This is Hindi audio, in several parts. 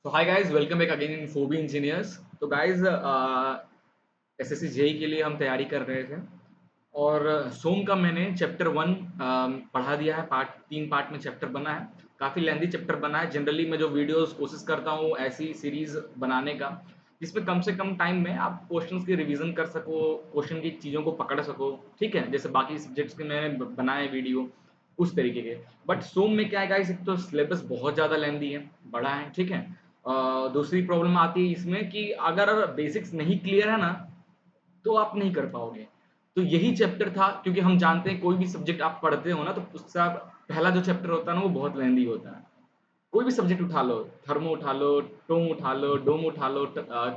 तो hi guys, welcome back again in Phoebe engineers. तो गाइस, एसएससी जेई के लिए हम तैयारी कर रहे थे और सोम का मैंने चैप्टर 1 पढ़ा दिया है। तीन पार्ट में चैप्टर बना है। काफ़ी लेंदी चैप्टर बना है। जनरली मैं जो वीडियोस कोशिश करता हूँ ऐसी सीरीज बनाने का जिसमें कम से कम टाइम में आप क्वेश्चंस की रिवीजन कर सको, क्वेश्चन की चीज़ों को पकड़ सको। ठीक है, जैसे बाकी सब्जेक्ट्स के मैंने बनाए वीडियो उस तरीके के। बट सोम में क्या है गाइस, एक तो सिलेबस बहुत ज़्यादा लेंदी है, बड़ा है। ठीक है। दूसरी प्रॉब्लम आती है इसमें कि अगर बेसिक्स नहीं क्लियर है ना, तो आप नहीं कर पाओगे। तो यही चैप्टर था, क्योंकि हम जानते हैं कोई भी सब्जेक्ट आप पढ़ते हो ना, तो उसका पहला जो चैप्टर होता है ना, वो बहुत लेंदी होता है। कोई भी सब्जेक्ट उठा लो, थर्मो उठा लो, टोम उठा लो, डोम उठा लो,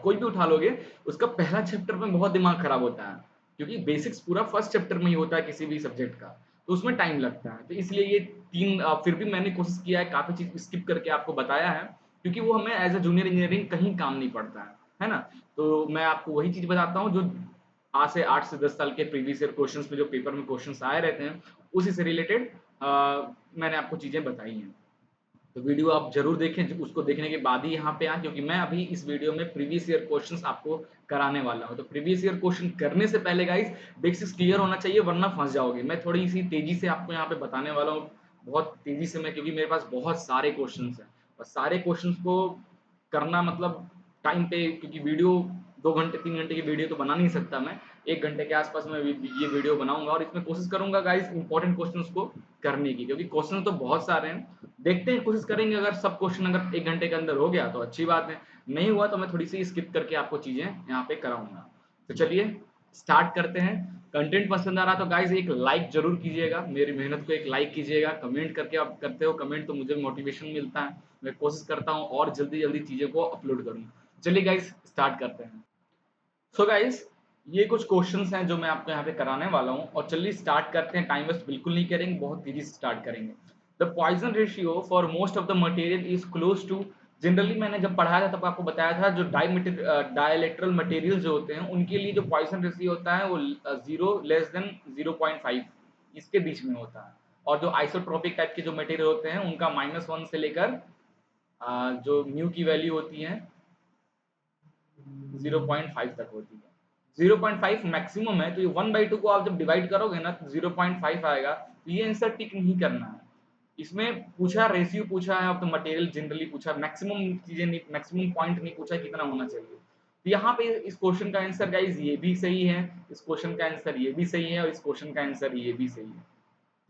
कोई भी उठा लोगे, उसका पहला चैप्टर में बहुत दिमाग खराब होता है, क्योंकि बेसिक्स पूरा फर्स्ट चैप्टर में ही होता है किसी भी सब्जेक्ट का। तो उसमें टाइम लगता है। तो इसलिए ये फिर भी मैंने कोशिश किया है, काफ़ी चीज़ स्किप करके आपको बताया है, क्योंकि वो हमें एज अ जूनियर इंजीनियरिंग कहीं काम नहीं पड़ता है ना। तो मैं आपको वही चीज़ बताता हूँ जो आज से 8 से 10 साल के प्रीवियस ईयर क्वेश्चंस में जो पेपर में क्वेश्चंस आए रहते हैं, उसी से रिलेटेड मैंने आपको चीज़ें बताई हैं। तो वीडियो आप ज़रूर देखें, उसको देखने के बाद ही यहाँ पे आएँ, क्योंकि मैं अभी इस वीडियो में प्रीवियस ईयर क्वेश्चंस आपको कराने वाला हूँ। तो प्रीवियस ईयर क्वेश्चन करने से पहले गाइस बेसिक्स क्लियर होना चाहिए, वरना फँस जाओगे। मैं थोड़ी-सी तेज़ी से आपको यहाँ पे बताने वाला हूँ, बहुत तेज़ी से मैं, क्योंकि मेरे पास बहुत सारे क्वेश्चंस हैं और सारे क्वेश्चंस को करना मतलब टाइम पे, क्योंकि वीडियो 2 घंटे 3 घंटे की वीडियो तो बना नहीं सकता मैं। 1 घंटे के आस-पास मैं ये वीडियो बनाऊँगा और इसमें कोशिश करूँगा गाइस इंपॉर्टेंट क्वेश्चन्स को करने की, क्योंकि क्वेश्चन तो बहुत सारे हैं। देखते हैं, कोशिश करेंगे। अगर सब क्वेश्चन अगर 1 घंटे के अंदर हो गया तो अच्छी बात है, नहीं हुआ तो मैं थोड़ी-सी स्किप करके आपको चीज़ें यहाँ पे कराऊँगा। तो चलिए स्टार्ट करते हैं। कंटेंट पसंद आ रहा तो गाइज़ एक लाइक ज़रूर कीजिएगा, मेरी मेहनत को एक लाइक कीजिएगा, कमेंट करके आप करते हो कमेंट तो मुझे मोटिवेशन मिलता है। मैं कोशिश करता हूँ और जल्दी-जल्दी चीज़ों को अपलोड करूँ। चलिए गाइज़ स्टार्ट करते हैं। सो गाइस, ये कुछ क्वेश्चंस हैं जो मैं आपको यहाँ पे कराने वाला हूँ और चलिए स्टार्ट करते हैं। टाइम वेस्ट बिल्कुल नहीं करेंगे, बहुत तेजी से स्टार्ट करेंगे। The Poisson ratio for most of the material is close to. Generally मैंने जब पढ़ाया था तब आपको बताया था, जो डायलेटरल मटेरियल जो होते हैं उनके लिए जो पॉइजन रेशियो होता है वो 0 < 0.5 इसके बीच में होता है। और जो आइसोट्रोपिक टाइप के जो मटेरियल होते हैं उनका -1 से लेकर जो म्यू की वैल्यू होती है 0.5 तक होती है। 0.5 मैक्सिमम है, तो ये 1/2 को आप जब डिवाइड करोगे ना तो 0.5 आएगा। तो ये आंसर टिक नहीं करना है। इसमें पूछा रेशियो पूछा है ऑफ द मटेरियल, जनरली पूछा, मैक्सिमम चीजें नहीं, मैक्सिमम पॉइंट नहीं पूछा कितना होना चाहिए। तो यहाँ पे इस क्वेश्चन का आंसर गाइज ये भी सही है, इस क्वेश्चन का आंसर ये भी सही है और इस क्वेश्चन का आंसर ये भी सही है।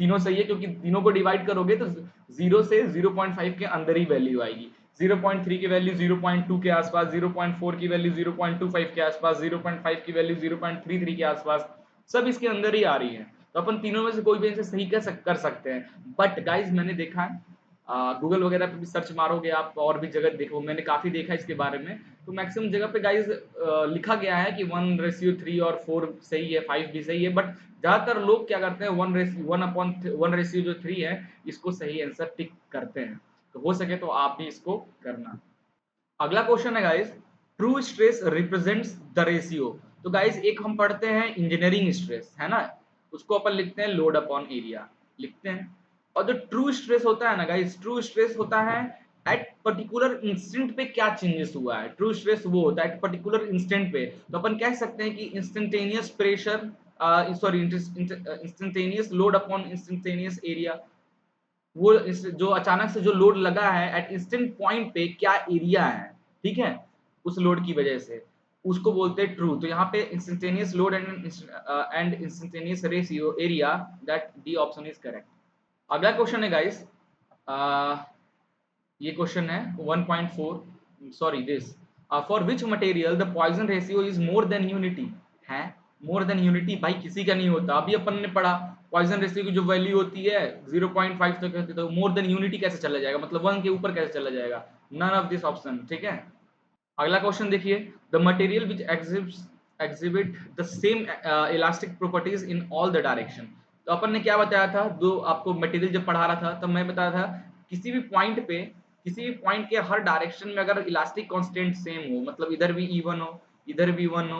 तीनों सही है, क्योंकि तीनों को डिवाइड करोगे तो 0 से 0.5 के अंदर ही वैल्यू आएगी। 0.3 की वैल्यू 0.2 के आसपास, 0.4 की वैल्यू 0.25 के आसपास, 0.5 की वैल्यू 0.33 के आसपास, सब इसके अंदर ही आ रही है। तो अपन तीनों में से कोई भी आंसर सही कर सकते हैं। बट गाइज मैंने देखा है, गूगल वगैरह पे भी सर्च मारोगे आप और भी जगह देखो, मैंने काफ़ी देखा है इसके बारे में। तो मैक्सिमम जगह पे गाइज लिखा गया है कि 1:3 और 4 सही है, 5 भी सही है। बट ज़्यादातर लोग क्या करते हैं, 1:1 जो 3 है, इसको सही आंसर टिक करते हैं। तो हो सके तो आप भी इसको करना। अगला क्वेश्चन है guys, true stress represents the ratio. तो गाइस एक हम पढ़ते हैं इंजीनियरिंग स्ट्रेस, है ना, उसको अपन लिखते हैं लोड अपॉन एरिया लिखते हैं। और जो ट्रू स्ट्रेस होता है ना गाइस, ट्रू स्ट्रेस होता है एट पर्टिकुलर इंस्टेंट पे क्या चेंजेस हुआ है। ट्रू स्ट्रेस वो होता है एट पर्टिकुलर इंस्टेंट पे। तो अपन कह सकते हैं कि instantaneous pressure, sorry instantaneous load upon instantaneous area. वो इस जो अचानक से जो लोड लगा है एट इंस्टेंट पॉइंट पे क्या एरिया है, ठीक है, उस लोड की वजह से, उसको बोलते हैं ट्रू। तो यहाँ पे instantaneous load and instantaneous ratio area, that D option is correct. अगला क्वेश्चन है गाइस, ये क्वेश्चन है 1.4, sorry this, for which material the Poisson ratio is more than unity है। मोर देन यूनिटी भाई किसी का नहीं होता। अभी अपन ने पढ़ा पॉइजन रेशियो की जो वैल्यू होती है 0.5 तक होती है, तो मोर देन यूनिटी कैसे चला जाएगा, मतलब 1 के ऊपर कैसे चला जाएगा। नन ऑफ दिस ऑप्शन, ठीक है। अगला क्वेश्चन देखिए, the material which exhibit the same elastic properties in all the direction. तो अपन ने क्या बताया था, दो आपको मटेरियल जब पढ़ा रहा था तब मैं बताया था, किसी भी पॉइंट पे, किसी भी पॉइंट के हर डायरेक्शन में अगर इलास्टिक कांस्टेंट सेम हो, मतलब इधर भी E1 हो, इधर भी E1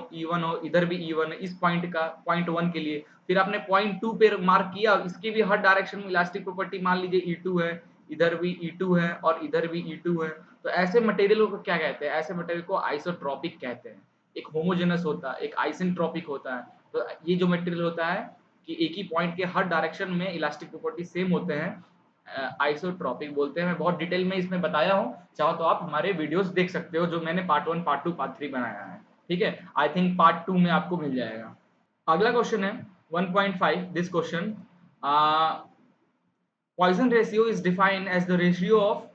हो, इधर भी E1 है, इस पॉइंट का पॉइंट 1 के लिए, फिर आपने पॉइंट 2 पे मार्क किया, इसके भी हर डायरेक्शन में इलास्टिक प्रॉपर्टी मान लीजिए E2 है, इधर भी E2 है और इधर भी E2 है, तो ऐसे मटेरियल को क्या कहते हैं? ऐसे मटेरियल को आइसोट्रोपिक कहते हैं। एक होमोजेनस होता है, एक आइसेंट्रोपिक होता है। तो ये जो मटेरियल होता है कि एक ही पॉइंट के हर डायरेक्शन में इलास्टिक प्रॉपर्टी सेम होते हैं, आइसोट्रोपिक बोलते हैं। मैं बहुत डिटेल में इसमें बताया हूँ, चाहो तो आप हमारे वीडियोस देख सकते हो जो मैंने पार्ट 1, पार्ट 2, पार्ट 3 बनाया है। ठीक है, आई थिंक पार्ट 2 में आपको मिल जाएगा। अगला क्वेश्चन है 1.5, this question, Poisson ratio is defined as the ratio of,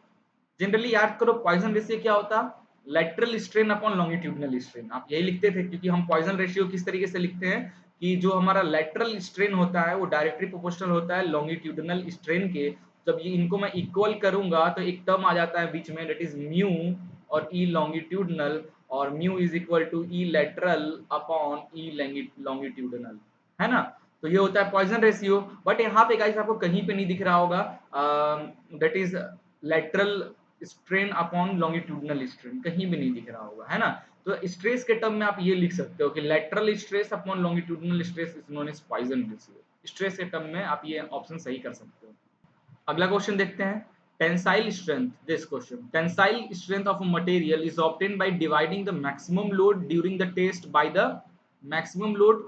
generally याद करो पॉइजन रेशियो क्या होता, lateral strain upon longitudinal strain. आप यही लिखते थे, क्योंकि हम पॉइजन रेशियो किस तरीके से लिखते हैं कि जो हमारा लेटरल स्ट्रेन होता है वो डायरेक्टली प्रोपोर्शनल होता है लॉन्गिट्यूडनल स्ट्रेन के। जब ये इनको मैं इक्वल करूंगा तो एक टर्म आ जाता है बीच में, दैट इज म्यू और ई लॉन्गिट्यूडनल, और mu is equal to E lateral upon E longitudinal, है ना। तो ये होता है पॉइजन रेशियो। बट यहाँ पे गाइस आपको कहीं पे नहीं दिख रहा होगा that is lateral strain upon longitudinal strain, कहीं भी नहीं दिख रहा होगा, है ना। तो स्ट्रेस के टर्म में आप ये लिख सकते हो कि lateral stress upon longitudinal stress is known as Poisson ratio. Stress के टर्म में आप ये ऑप्शन सही कर सकते हो। अगला क्वेश्चन देखते हैं, tensile strength, this question, tensile strength of a material is obtained by dividing the maximum load during the test by the maximum load.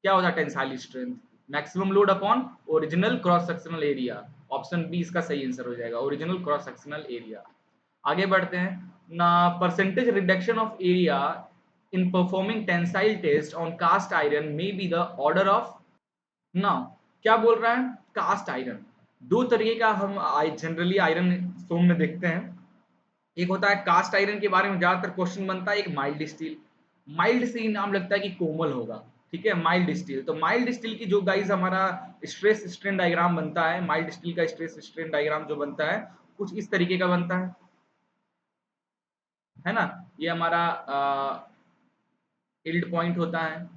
क्या होता है tensile strength? Maximum load upon original cross sectional area. Option B इसका सही आंसर हो जाएगा, ओरिजिनल क्रॉस सेक्शनल एरिया। आगे बढ़ते हैं ना, percentage reduction of area in performing tensile test on cast iron may be the order of. ना, क्या बोल रहा है, कास्ट आयरन। दो तरीके का हम जनरली आयरन स्टोन में देखते हैं। एक होता है कास्ट आयरन के बारे में ज्यादातर क्वेश्चन बनता है, एक माइल्ड स्टील। माइल्ड स्टील नाम लगता है कि कोमल होगा, ठीक है, माइल्ड स्टील। तो माइल्ड स्टील की जो गाइस हमारा स्ट्रेस स्ट्रेन डायग्राम बनता है, माइल्ड स्टील का स्ट्रेस स्ट्रेन डायग्राम जो बनता है कुछ इस तरीके का बनता है ना। ये हमारा इल्ड पॉइंट होता है,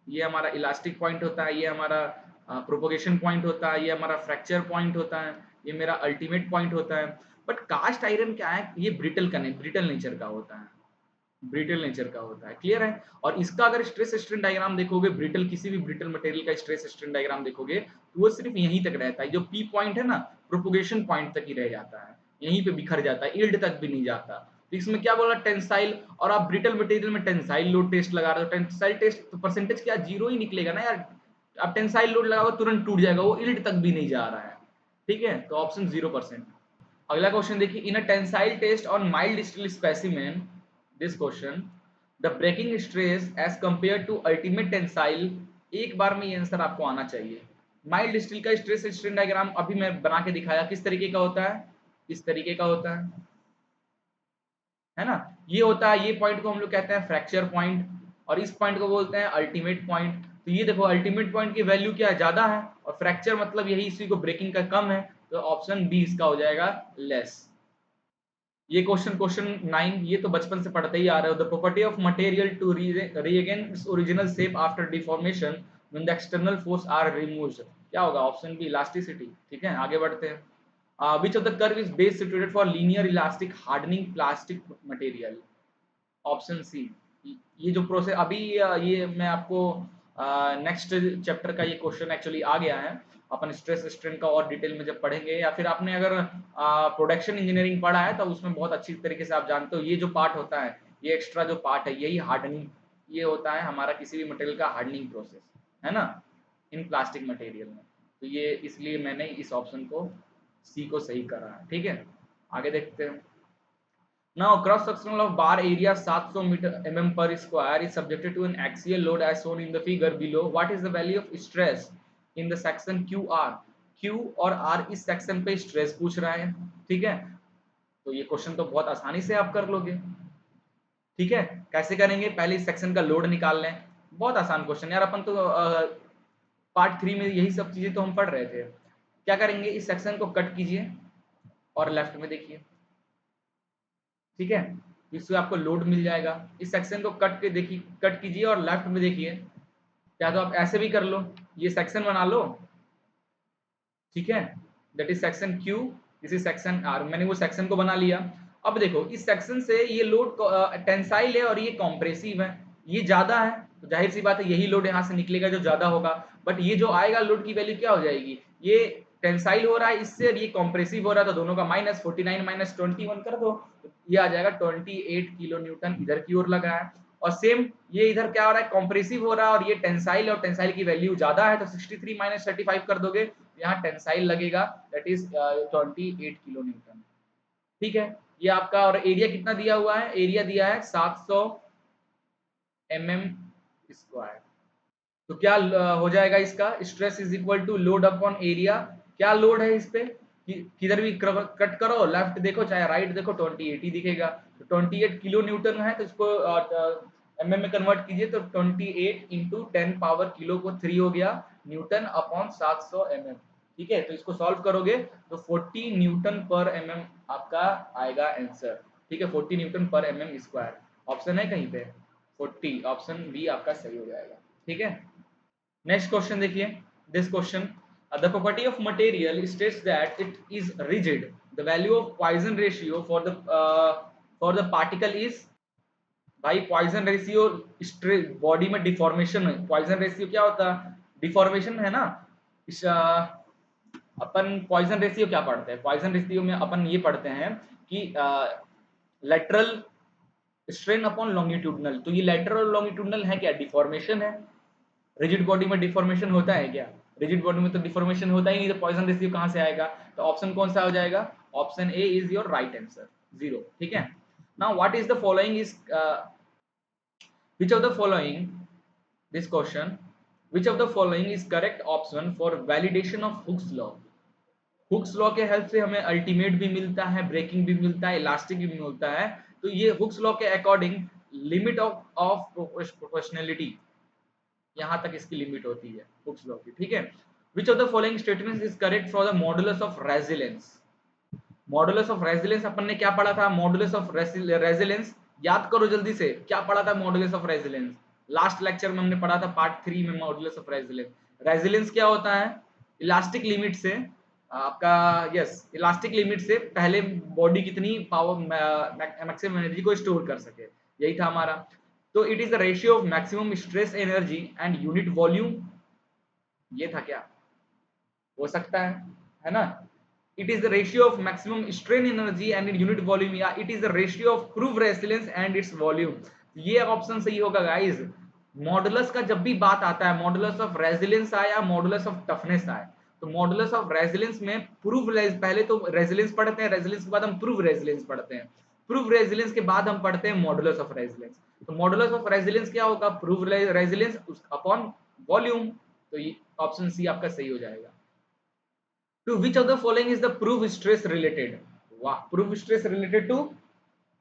ये हमारा इलास्टिक पॉइंट होता है, ये हमारा प्रोपोगेशन पॉइंट होता है, ये हमारा फ्रैक्चर पॉइंट होता है, ये मेरा अल्टीमेट पॉइंट होता है। बट कास्ट आयरन क्या है, ये ब्रिटल का नहीं, ब्रिटल नेचर का होता है, ब्रिटल नेचर का होता है, क्लियर है। और इसका अगर स्ट्रेस स्ट्रेन डायग्राम देखोगे, ब्रिटल किसी भी ब्रिटल मटेरियल का स्ट्रेस स्ट्रेन डायग्राम देखोगे तो वो सिर्फ यहीं तक रहता है, जो पी पॉइंट है ना, प्रोपोगेशन पॉइंट तक ही रह जाता है, यहीं पे बिखर जाता है, इल्ड तक भी नहीं जाता। तो इसमें क्या बोला, टेंसाइल, और आप ब्रिटल मटेरियल में टेंसाइल लोड टेस्ट लगा रहे हो, टेंसाइल टेस्ट तो परसेंटेज क्या जीरो ही निकलेगा ना यार। आप टेंसाइल लोड लगाओ तुरंत टूट जाएगा, वो इल्ड तक भी नहीं जा रहा है, ठीक है, तो ऑप्शन 0%। अगला क्वेश्चन देखिए, in a tensile test on mild steel specimen, this question, the breaking stress as compare to ultimate tensile. एक बार में ये आंसर आपको आना चाहिए। माइल्ड स्टील का स्ट्रेस स्ट्रेन डायग्राम अभी मैं बना के दिखाया, किस तरीके का होता है, इस तरीके का होता है ना। ये होता है, ये पॉइंट को हम लोग कहते हैं फ्रैक्चर पॉइंट, और इस पॉइंट को बोलते हैं अल्टीमेट पॉइंट। तो ये देखो अल्टीमेट पॉइंट की वैल्यू क्या है, ज्यादा है, और फ्रैक्चर मतलब यही इसी को ब्रेकिंग का कम है, तो ऑप्शन बी इसका हो जाएगा लेस। ये क्वेश्चन 9, ये तो बचपन से पढ़ते ही आ रहे हो, the property of material to regain its original shape after deformation when the external force are removed. क्या होगा, ऑप्शन बी इलास्टिसिटी, ठीक है। आगे बढ़ते हैं, which of the curve is best situated for linear elastic hardening plastic material. Option C. ये जो प्रोसेस अभी ये मैं आपको नेक्स्ट चैप्टर का ये क्वेश्चन एक्चुअली आ गया है, अपन स्ट्रेस स्ट्रेन का और डिटेल में जब पढ़ेंगे, या फिर आपने अगर प्रोडक्शन इंजीनियरिंग पढ़ा है तो उसमें बहुत अच्छी तरीके से आप जानते हो, ये जो पार्ट होता है, ये एक्स्ट्रा जो पार्ट है, यही हार्डनिंग, ये होता है हमारा किसी भी मटेरियल का हार्डनिंग प्रोसेस, है ना, इन प्लास्टिक मटेरियल में। तो ये इसलिए मैंने इस ऑप्शन को सी को सही करा है, ठीक है। आगे देखते हैं। Now, cross sectional of bar area 700 mm per square is subjected to an axial load as shown in the figure below. What is the value of stress in the section QR? Q और R इस सेक्शन पे स्ट्रेस पूछ रहा है, ठीक है। तो ये क्वेश्चन तो बहुत आसानी से आप कर लोगे, ठीक है। कैसे करेंगे, पहले इस सेक्शन का लोड निकाल लें, बहुत आसान क्वेश्चन यार, अपन तो पार्ट 3 में यही सब चीजें तो हम पढ़ रहे थे। क्या करेंगे, इस सेक्शन को कट कीजिए और लेफ्ट में देखिए, ठीक है, इससे आपको लोड मिल जाएगा। इस सेक्शन को कट के देखिए, कट कीजिए और लेफ्ट में देखिए, या तो आप ऐसे भी कर लो, ये सेक्शन बना लो, ठीक है, that is section Q, this is section R. मैंने वो सेक्शन को बना लिया। अब देखो इस सेक्शन से ये लोड टेंसाइल है और ये कॉम्प्रेसिव है, ये ज्यादा है, तो जाहिर सी बात है यही लोड यहाँ से निकलेगा जो ज्यादा होगा। बट ये जो आएगा लोड की वैल्यू क्या हो जाएगी, ये टेंसाइल हो रहा है इससे और ये कॉम्प्रेसिव हो रहा है, तो दोनों का माइनस 49 माइनस 21 कर दो, तो ये आ जाएगा 28 किलो न्यूटन इधर की ओर लग रहा है। और सेम ये इधर क्या हो रहा है, कॉम्प्रेसिव हो रहा है और ये टेंसाइल, और टेंसाइल की वैल्यू ज्यादा है तो 63 माइनस 35 कर दोगे, यहाँ टेंसाइल लगेगा, दैट इज 28 किलो न्यूटन। ठीक है, ये आपका, और एरिया कितना दिया हुआ है, एरिया दिया है 700 mm स्क्वायर। तो क्या हो जाएगा इसका, stress is equal to load upon area. क्या लोड है इस पे, किधर भी कट करो, लेफ्ट देखो चाहे राइट देखो 28 ही दिखेगा, तो 28 किलो न्यूटन है, तो इसको एमएम में कन्वर्ट कीजिए, तो 28 इंटू 10 पावर किलो को 3 हो गया न्यूटन अपॉन 700 mm। ठीक है, तो इसको सॉल्व करोगे तो 40 न्यूटन पर एमएम आपका आएगा आंसर। ठीक है, 40 Newton per mm square, option है कहीं पे 40, ऑप्शन बी आपका सही हो जाएगा। ठीक है, नेक्स्ट क्वेश्चन देखिए, this question, the property of material states that it is rigid, the value of Poisson ratio for the particle is. भाई पॉइजन रेशियो, बॉडी में डिफॉर्मेशन है, पॉइजन रेशियो क्या होता है, डिफॉर्मेशन है ना। इस अपन पॉइजन रेशियो क्या पढ़ते हैं, पॉइजन रेशियो में अपन ये पढ़ते हैं कि लेटरल स्ट्रेन अपॉन लॉन्गिट्यूडनल, तो ये लेटरल और लॉन्गिट्यूडनल है क्या, डिफॉर्मेशन है। रिजिड बॉडी में डिफॉर्मेशन होता है क्या, रिजिड बॉडी में तो डिफॉर्मेशन होता ही नहीं, तो पॉइजन रेशियो कहां से आएगा, तो ऑप्शन कौन सा हो जाएगा, option A is your right answer, 0। ठीक है, now what is the following is, which of the following, this question, which of the following is correct option for validation of Hooke's law। Hooke's law के हेल्प से हमें अल्टीमेट भी मिलता है, ब्रेकिंग भी मिलता है, इलास्टिक भी मिलता है, तो ये हुक्स लॉ के अकॉर्डिंग लिमिट ऑफ प्रोपोर्शनलिटी, यहां तक इसकी लिमिट होती है हुक्स लॉ की। ठीक है, which of the following statements is correct for the modulus of resilience. Modulus of resilience अपन ने क्या पढ़ा था, मॉडुलस ऑफ रेजिलेंस, याद करो जल्दी से, क्या पढ़ा था modulus of resilience, last lecture में हमने पढ़ा था पार्ट 3 में मॉडुलस ऑफ रेजिलेंस। रेजिलेंस क्या होता है, इलास्टिक लिमिट से आपका, यस, इलास्टिक लिमिट से पहले बॉडी कितनी पावर मैक्सिमम एनर्जी को स्टोर कर सके, यही था हमारा। तो it is the ratio of maximum stress energy and unit volume, ये था क्या, हो सकता है ना। It is the ratio of maximum strain energy and unit volume, या it is the ratio of proof resilience and its volume, ये ऑप्शन सही होगा गाइस। मॉडुलस का जब भी बात आता है, मॉडुलस ऑफ रेजिलेंस आए या मॉडुलस ऑफ टफनेस आए, तो मॉडुलस ऑफ रेजिलेंस में प्रूफ, पहले तो रेजिलेंस पढ़ते हैं, रेजिलेंस के बाद हम प्रूफ रेजिलेंस पढ़ते हैं, प्रूफ रेजिलेंस के बाद हम पढ़ते हैं मॉडुलस ऑफ रेजिलेंस। तो मॉडुलस ऑफ रेजिलेंस क्या होगा, प्रूफ रेजिलेंस अपॉन वॉल्यूम, तो ये ऑप्शन सी आपका सही हो जाएगा। To which of the following is the proof stress related? वाह, proof stress related to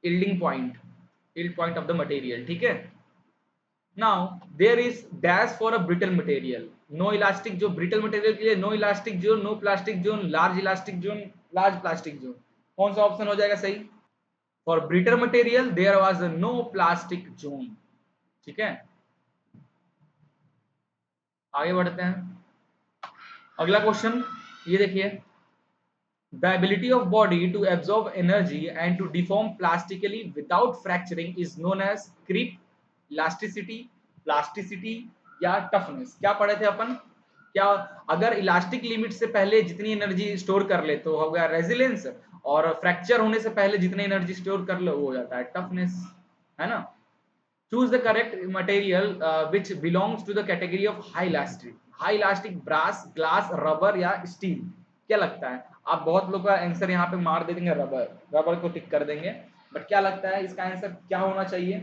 yielding point, yield point of the material। ठीक है, now there is dash for a brittle material, no elastic, जो brittle material के लिए no elastic zone, no plastic zone, large elastic zone, large plastic zone, कौन सा ऑप्शन हो जाएगा सही, for brittle material there was no plastic zone। ठीक है, आगे बढ़ते हैं, अगला क्वेश्चन ये देखिए, the ability of body to absorb energy and to deform plastically without fracturing is known as creep, elasticity, plasticity या toughness। क्या पढ़े थे अपन, क्या, अगर इलास्टिक लिमिट से पहले जितनी एनर्जी स्टोर कर ले तो हो गया रेजिलेंस, और फ्रैक्चर होने से पहले जितनी एनर्जी स्टोर कर ले वो हो जाता है टफनेस, है ना। Choose the correct material which belongs to the category of high elastic, high elastic brass, glass, rubber या स्टील, क्या लगता है, आप बहुत लोग का आंसर यहाँ पे मार दे देंगे रबर, रबर को टिक कर देंगे, बट क्या लगता है इसका आंसर क्या होना चाहिए,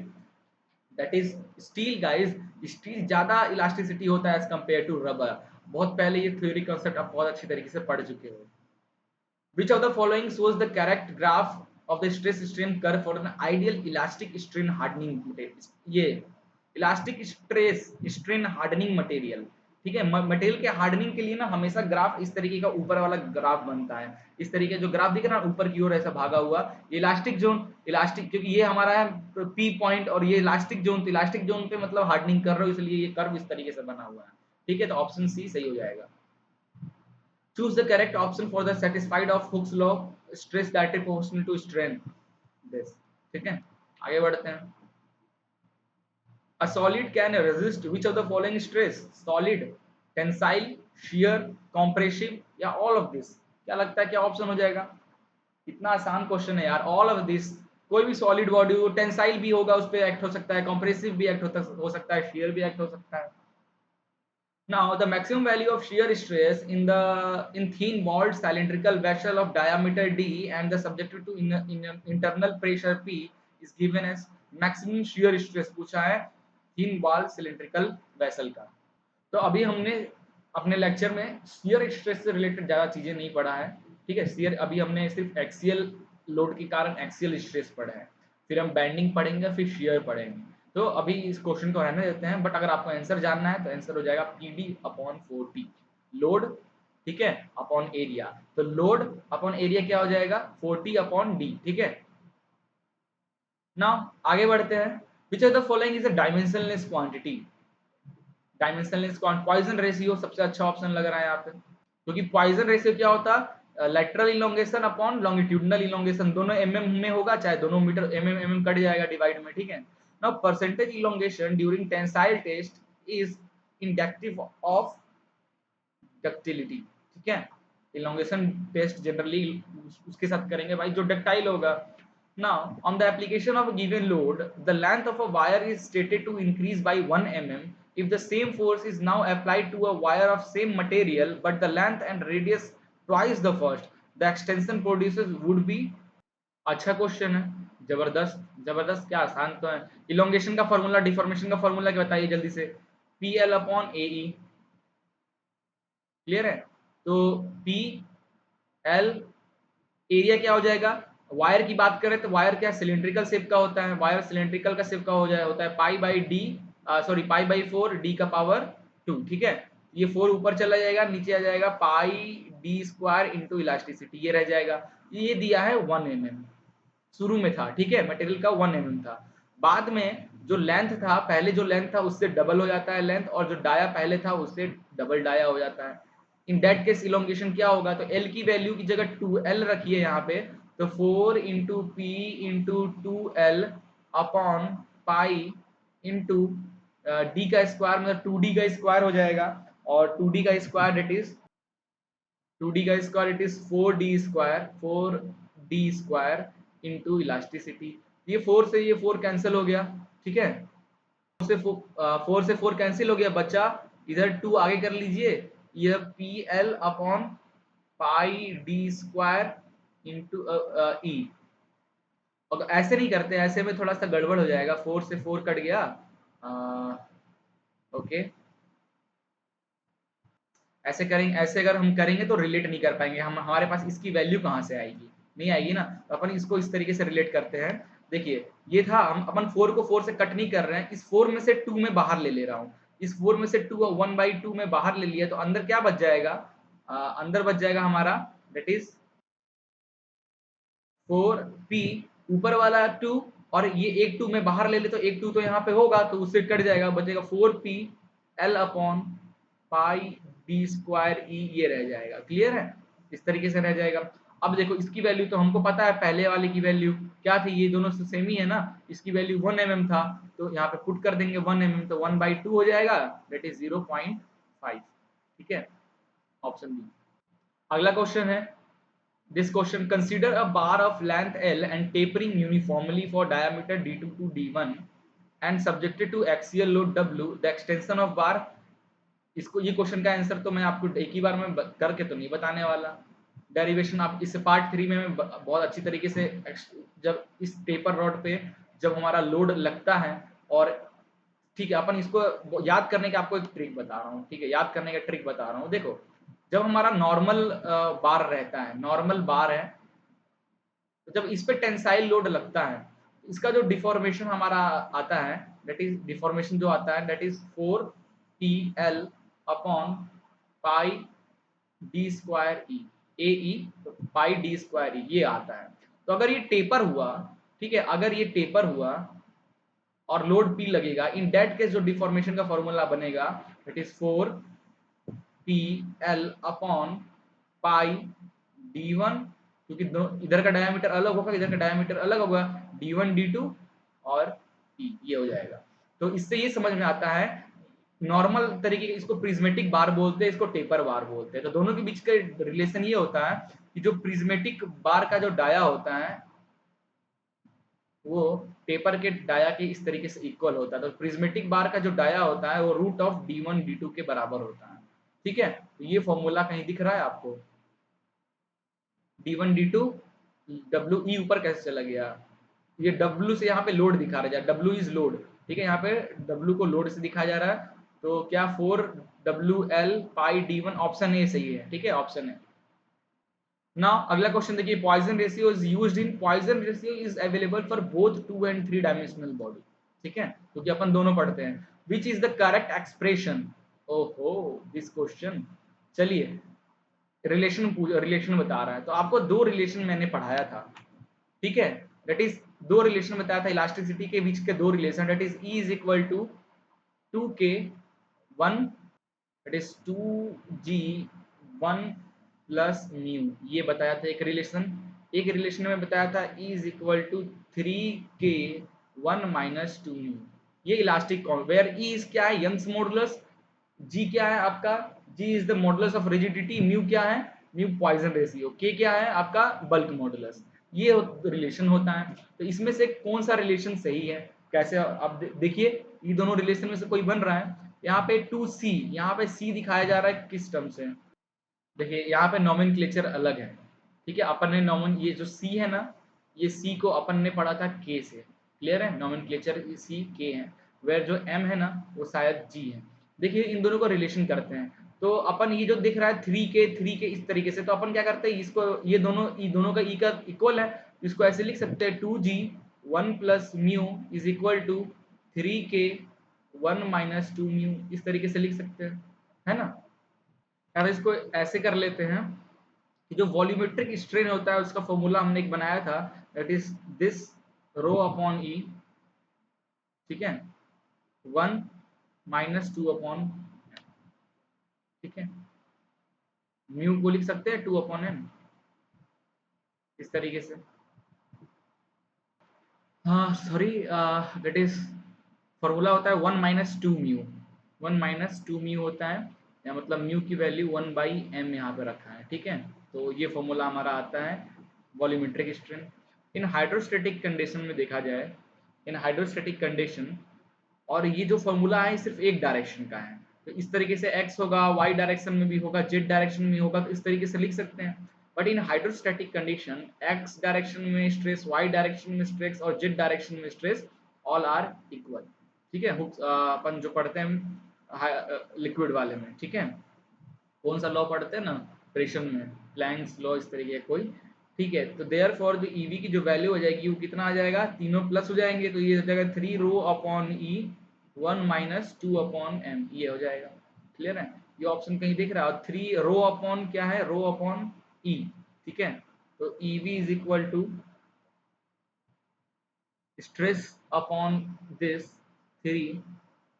that is steel guys. Steel ज्यादा इलास्टिसिटी होता है एज कंपेयर टू रबर, बहुत पहले ये थ्योरी कॉन्सेप्ट आप बहुत अच्छी तरीके से पढ़ चुके हो। Which of the following shows the correct graph of the stress strain curve for an ideal elastic strain hardening material? ये elastic stress strain hardening material, ठीक है, मटेरियल के हार्डनिंग के लिए ना हमेशा ग्राफ इस तरीके का ऊपर वाला ग्राफ बनता है, इस तरीके जो ग्राफ दिख रहा है ऊपर की ओर ऐसा भागा हुआ, इलास्टिक जोन, इलास्टिक क्योंकि ये हमारा है पी पॉइंट और ये इलास्टिक जोन, तो इलास्टिक जोन पे मतलब हार्डनिंग कर रहे हो इसलिए ये कर्व इस तरीके से बना हुआ है। ठीक है, तो ऑप्शन सी सही हो जाएगा। Choose the correct option for the satisfied of Hooke's law, stress that is proportional to strain, this। ठीक है, आगे बढ़ते हैं। A solid can resist which of the following stress, solid, tensile, shear, compressive या ऑल ऑफ दिस? क्या लगता है क्या ऑप्शन हो जाएगा? इतना आसान क्वेश्चन है यार, ऑल ऑफ दिस। कोई भी सॉलिड बॉडी हो, टेंसाइल भी होगा, उस पर एक्ट हो सकता है, कॉम्प्रेसिव भी एक्ट हो सकता है, शियर भी एक्ट हो सकता है। Now, the maximum value of shear stress in thin-walled cylindrical vessel of diameter d and the subjected to internal pressure P is given as maximum shear stress पूछा है thin-walled cylindrical vessel का। तो अभी हमने अपने लेक्चर में shear स्ट्रेस से रिलेटेड ज़्यादा चीज़ें नहीं पढ़ा है, ठीक है। shear अभी हमने सिर्फ एक्सियल लोड के कारण एक्सियल स्ट्रेस पढ़े हैं, फिर हम बेंडिंग पढ़ेंगे, फिर shear पढ़ेंगे। तो अभी इस क्वेश्चन को रहने देते हैं, बट अगर आपको आंसर जानना है तो आंसर हो जाएगा PD अपॉन 4T लोड, ठीक है, अपॉन एरिया। तो लोड अपॉन एरिया क्या हो जाएगा? 4T अपॉन D, ठीक है। नाउ आगे बढ़ते हैं। Which of the following is a dimensionless quantity? Dimensionless Poisson ratio सबसे अच्छा ऑप्शन लग रहा है यहाँ पे, क्योंकि पॉइजन रेशियो क्या होता है? Lateral elongation upon longitudinal elongation, दोनों mm में होगा, चाहे दोनों मीटर mm कट जाएगा डिवाइड में, ठीक है। Now percentage elongation during tensile test is indicative of ductility, ठीक है। इलोंगेशन टेस्ट जनरली उसके साथ करेंगे भाई जो डक्टाइल होगा। Now, on the application of a given load, the length of a wire is stated to increase by 1 mm if the same force is now applied to a wire of same material but the length and radius twice the first. The extension produced would be। अच्छा क्वेश्चन है, जबरदस्त जबरदस्त, क्या आसान तो है। इलोंगेशन का फॉर्मूला, डिफॉर्मेशन का फॉर्मूला क्या बताइए जल्दी से? PL अपॉन AE, क्लियर है। तो PL, एरिया क्या हो जाएगा? वायर की बात करें तो वायर क्या सिलिंड्रिकल शेप का होता है, वायर सिलिंड्रिकल का शेप का हो जाए होता है pi by D, sorry pi by 4 D का पावर 2, ठीक है। ये 4 ऊपर चला जाएगा, नीचे आ जाएगा पाई डी स्क्वायर इंटू इलास्टिसिटी, ये रह जाएगा। ये दिया है 1 mm, शुरू में था, ठीक है, मटेरियल का 1 mm था। बाद में जो लेंथ था, पहले जो लेंथ था उससे डबल हो जाता है लेंथ, और जो डाया पहले था उससे डबल डाया हो जाता है। इन दैट केस इलोंगेशन क्या होगा? तो L की वैल्यू की जगह 2L रखिए यहाँ पे, तो 4 into P into 2L upon pi into D का स्क्वायर, मतलब 2D का स्क्वायर हो जाएगा, और 2D का स्क्वायर इट इज 2D का square it is 4D square into elasticity. ये 4 से ये 4 कैंसिल हो गया, ठीक है। 4 से 4 कैंसिल हो गया, बच्चा इधर 2 आगे कर लीजिए, ये PL upon pi D square into E. और ऐसे नहीं करते, ऐसे में थोड़ा सा गड़बड़ हो जाएगा, 4 से 4 कट गया, ओके। ऐसे करेंगे, ऐसे अगर हम करेंगे तो रिलेट नहीं कर पाएंगे हम, हमारे पास इसकी वैल्यू कहाँ से आएगी? नहीं आएगी ना। तो अपन इसको इस तरीके से रिलेट करते हैं। देखिए ये था, हम अपन 4 को 4 से कट नहीं कर रहे हैं, इस 4 में से 2 में बाहर ले रहा हूँ, इस 4 में से 2 1/2 में बाहर ले लिया, तो अंदर क्या बच जाएगा? अंदर बच जाएगा हमारा दैट इज 4P, ऊपर वाला 2, और ये एक 2 में बाहर ले ले, तो एक 2 तो यहाँ पे होगा, तो उससे कट जाएगा, बचेगा 4P L upon pi D square E, ये रह जाएगा। क्लियर है? इस तरीके से रह जाएगा। अब देखो इसकी वैल्यू तो हमको पता है, पहले वाले की वैल्यू क्या थी, ये दोनों सेम ही है ना। इसकी वैल्यू 1 mm था, तो यहाँ पे पुट कर देंगे 1 mm, तो 1/2 हो जाएगा, दैट इज 0.5, ठीक है, ऑप्शन बी। अगला क्वेश्चन है, this question: consider a bar of length L and tapering uniformly for diameter D2 to D1 and subjected to axial load W. The extension of bar। इसको, ये क्वेश्चन का आंसर तो मैं आपको एक ही बार में करके तो नहीं बताने वाला, डेरिवेशन आप इस पार्ट 3 में मैं बहुत अच्छी तरीके से, जब इस टेपर रॉड पे जब हमारा लोड लगता है, और ठीक है, अपन इसको याद करने का आपको एक ट्रिक बता रहा हूँ, ठीक है, याद करने का ट्रिक बता रहा हूँ। देखो जब हमारा नॉर्मल बार रहता है, नॉर्मल बार है, तो जब इस पे टेंसाइल लोड लगता है, इसका जो डिफॉर्मेशन हमारा आता है, दैट इज डिफॉर्मेशन जो आता है that is 4PL upon pi D square E, A E pi D square E, ये आता है। तो अगर ये टेपर हुआ, ठीक है, अगर ये टेपर हुआ और लोड P लगेगा, इन दैट केस जो डिफॉर्मेशन का फॉर्मूला बनेगा that is 4PL upon pi D1, क्योंकि इधर का डायमीटर अलग होगा, इधर का डायमीटर अलग होगा, D1 D2 और E, ये हो जाएगा। तो इससे ये समझ में आता है नॉर्मल तरीके के, इसको प्रिज्मेटिक बार बोलते हैं, इसको टेपर बार बोलते हैं। तो दोनों के बीच का रिलेशन ये होता है कि जो प्रिज्मेटिक बार का जो डाया होता है वो टेपर के डाया के इस तरीके से इक्वल होता है। तो प्रिज्मेटिक बार का जो डाया होता है वो रूट ऑफ d1 d2 के बराबर होता है। ठीक है, तो ये फॉर्मूला कहीं दिख रहा है आपको? d1 d2 डब्ल्यू ई ऊपर कैसे चला गया? ये डब्ल्यू से यहाँ पे लोड दिखा रहा है, डब्ल्यू इज लोड। ठीक है, यहाँ पे डब्ल्यू को लोड से दिखाया जा रहा है। तो क्या 4 W L pi d1, option A सही है। ठीक है, ऑप्शन है। नाउ अगला क्वेश्चन देखिए, poison ratio is used in, poison ratio is available for both 2 and 3 dimensional body. ठीक है, क्योंकि अपन दोनों पढ़ते हैं। Which is the correct expression? ओहो, दिस क्वेश्चन। चलिए, रिलेशन बता रहा है, तो आपको दो रिलेशन मैंने पढ़ाया था। ठीक है, दैट इज दो रिलेशन बताया था इलास्टिसिटी के बीच के दो relation, that is E is equal to 2k1, that is 2g1 plus mu, ये बताया था एक रिलेशन। एक रिलेशन में बताया था E is equal to 3k1 minus 2 mu, ये इलास्टिक वेयर ई इज क्या है? Young's modulus. जी क्या है आपका? G is the modulus of rigidity. Mu क्या है? Mu Poisson ratio. के क्या है आपका? Bulk modulus. ये रिलेशन होता है। तो इसमें से कौन सा रिलेशन सही है? कैसे आप देखिए, ये दोनों रिलेशन में से कोई बन रहा है। यहाँ पे 2c, यहाँ पे c दिखाया जा रहा है किस टर्म से? देखिए, यहाँ पे नॉमेनक्लेचर अलग है। ठीक है, अपन ने ये जो c है ना, ये c को अपन ने पढ़ा था k से। क्लियर है? नॉमेनक्लेचर c k है, वेयर जो m है ना वो शायद g है। देखिए, इन दोनों को रिलेशन करते हैं। तो अपन ये जो दिख रहा है 3k इस तरीके से, तो अपन क्या करते हैं, इसको ये दोनों का e का इक्वल है, इसको ऐसे लिख सकते हैं 2g1 plus mu is equal to 3k1 minus 2 mu, इस तरीके से लिख सकते हैं, है ना? अब इसको ऐसे कर लेते हैं कि जो वॉल्यूमेट्रिक स्ट्रेन होता है उसका फॉर्मूला हमने एक बनाया था, that is this rho upon E. ठीक है, 1 माइनस 2 अपॉन, ठीक है, म्यू को लिख सकते हैं 2 अपॉन एन, इस तरीके से। हाँ सॉरी, दैट इज फॉर्मूला होता है 1 माइनस 2 म्यू, 1 माइनस 2 म्यू होता है, या मतलब म्यू की वैल्यू 1 बाई एम यहाँ पे रखा है। ठीक है, तो ये फॉर्मूला हमारा आता है वॉल्यूमेट्रिक स्ट्रेन। इन हाइड्रोस्टैटिक कंडीशन में देखा जाए, इन हाइड्रोस्टैटिक कंडीशन, और ये जो फॉर्मूला है सिर्फ एक डायरेक्शन का है, तो इस तरीके से x होगा, y डायरेक्शन में भी होगा, z डायरेक्शन में होगा, तो इस तरीके से लिख सकते हैं। But in hydrostatic condition x direction में स्ट्रेस, y डायरेक्शन में स्ट्रेस और z डायरेक्शन में स्ट्रेस ऑल आर इक्वल। ठीक है, अपन जो पढ़ते हैं लिक्विड वाले में। ठीक है, कौन सा लॉ पढ़ते हैं ना प्रेशर में, प्लैंक्स लॉ, इस तरीके कोई। ठीक है, तो देयर फॉर द ईवी की जो वैल्यू हो जाएगी वो कितना आ जाएगा? तीनों प्लस हो जाएंगे, तो ये हो जाएगा 3 rho upon E 1 minus 2 upon M, ये हो जाएगा। क्लियर है? ये ऑप्शन कहीं दिख रहा है? और 3 रो अपॉन क्या है? Rho upon E. ठीक है, तो E V is equal to stress upon this 3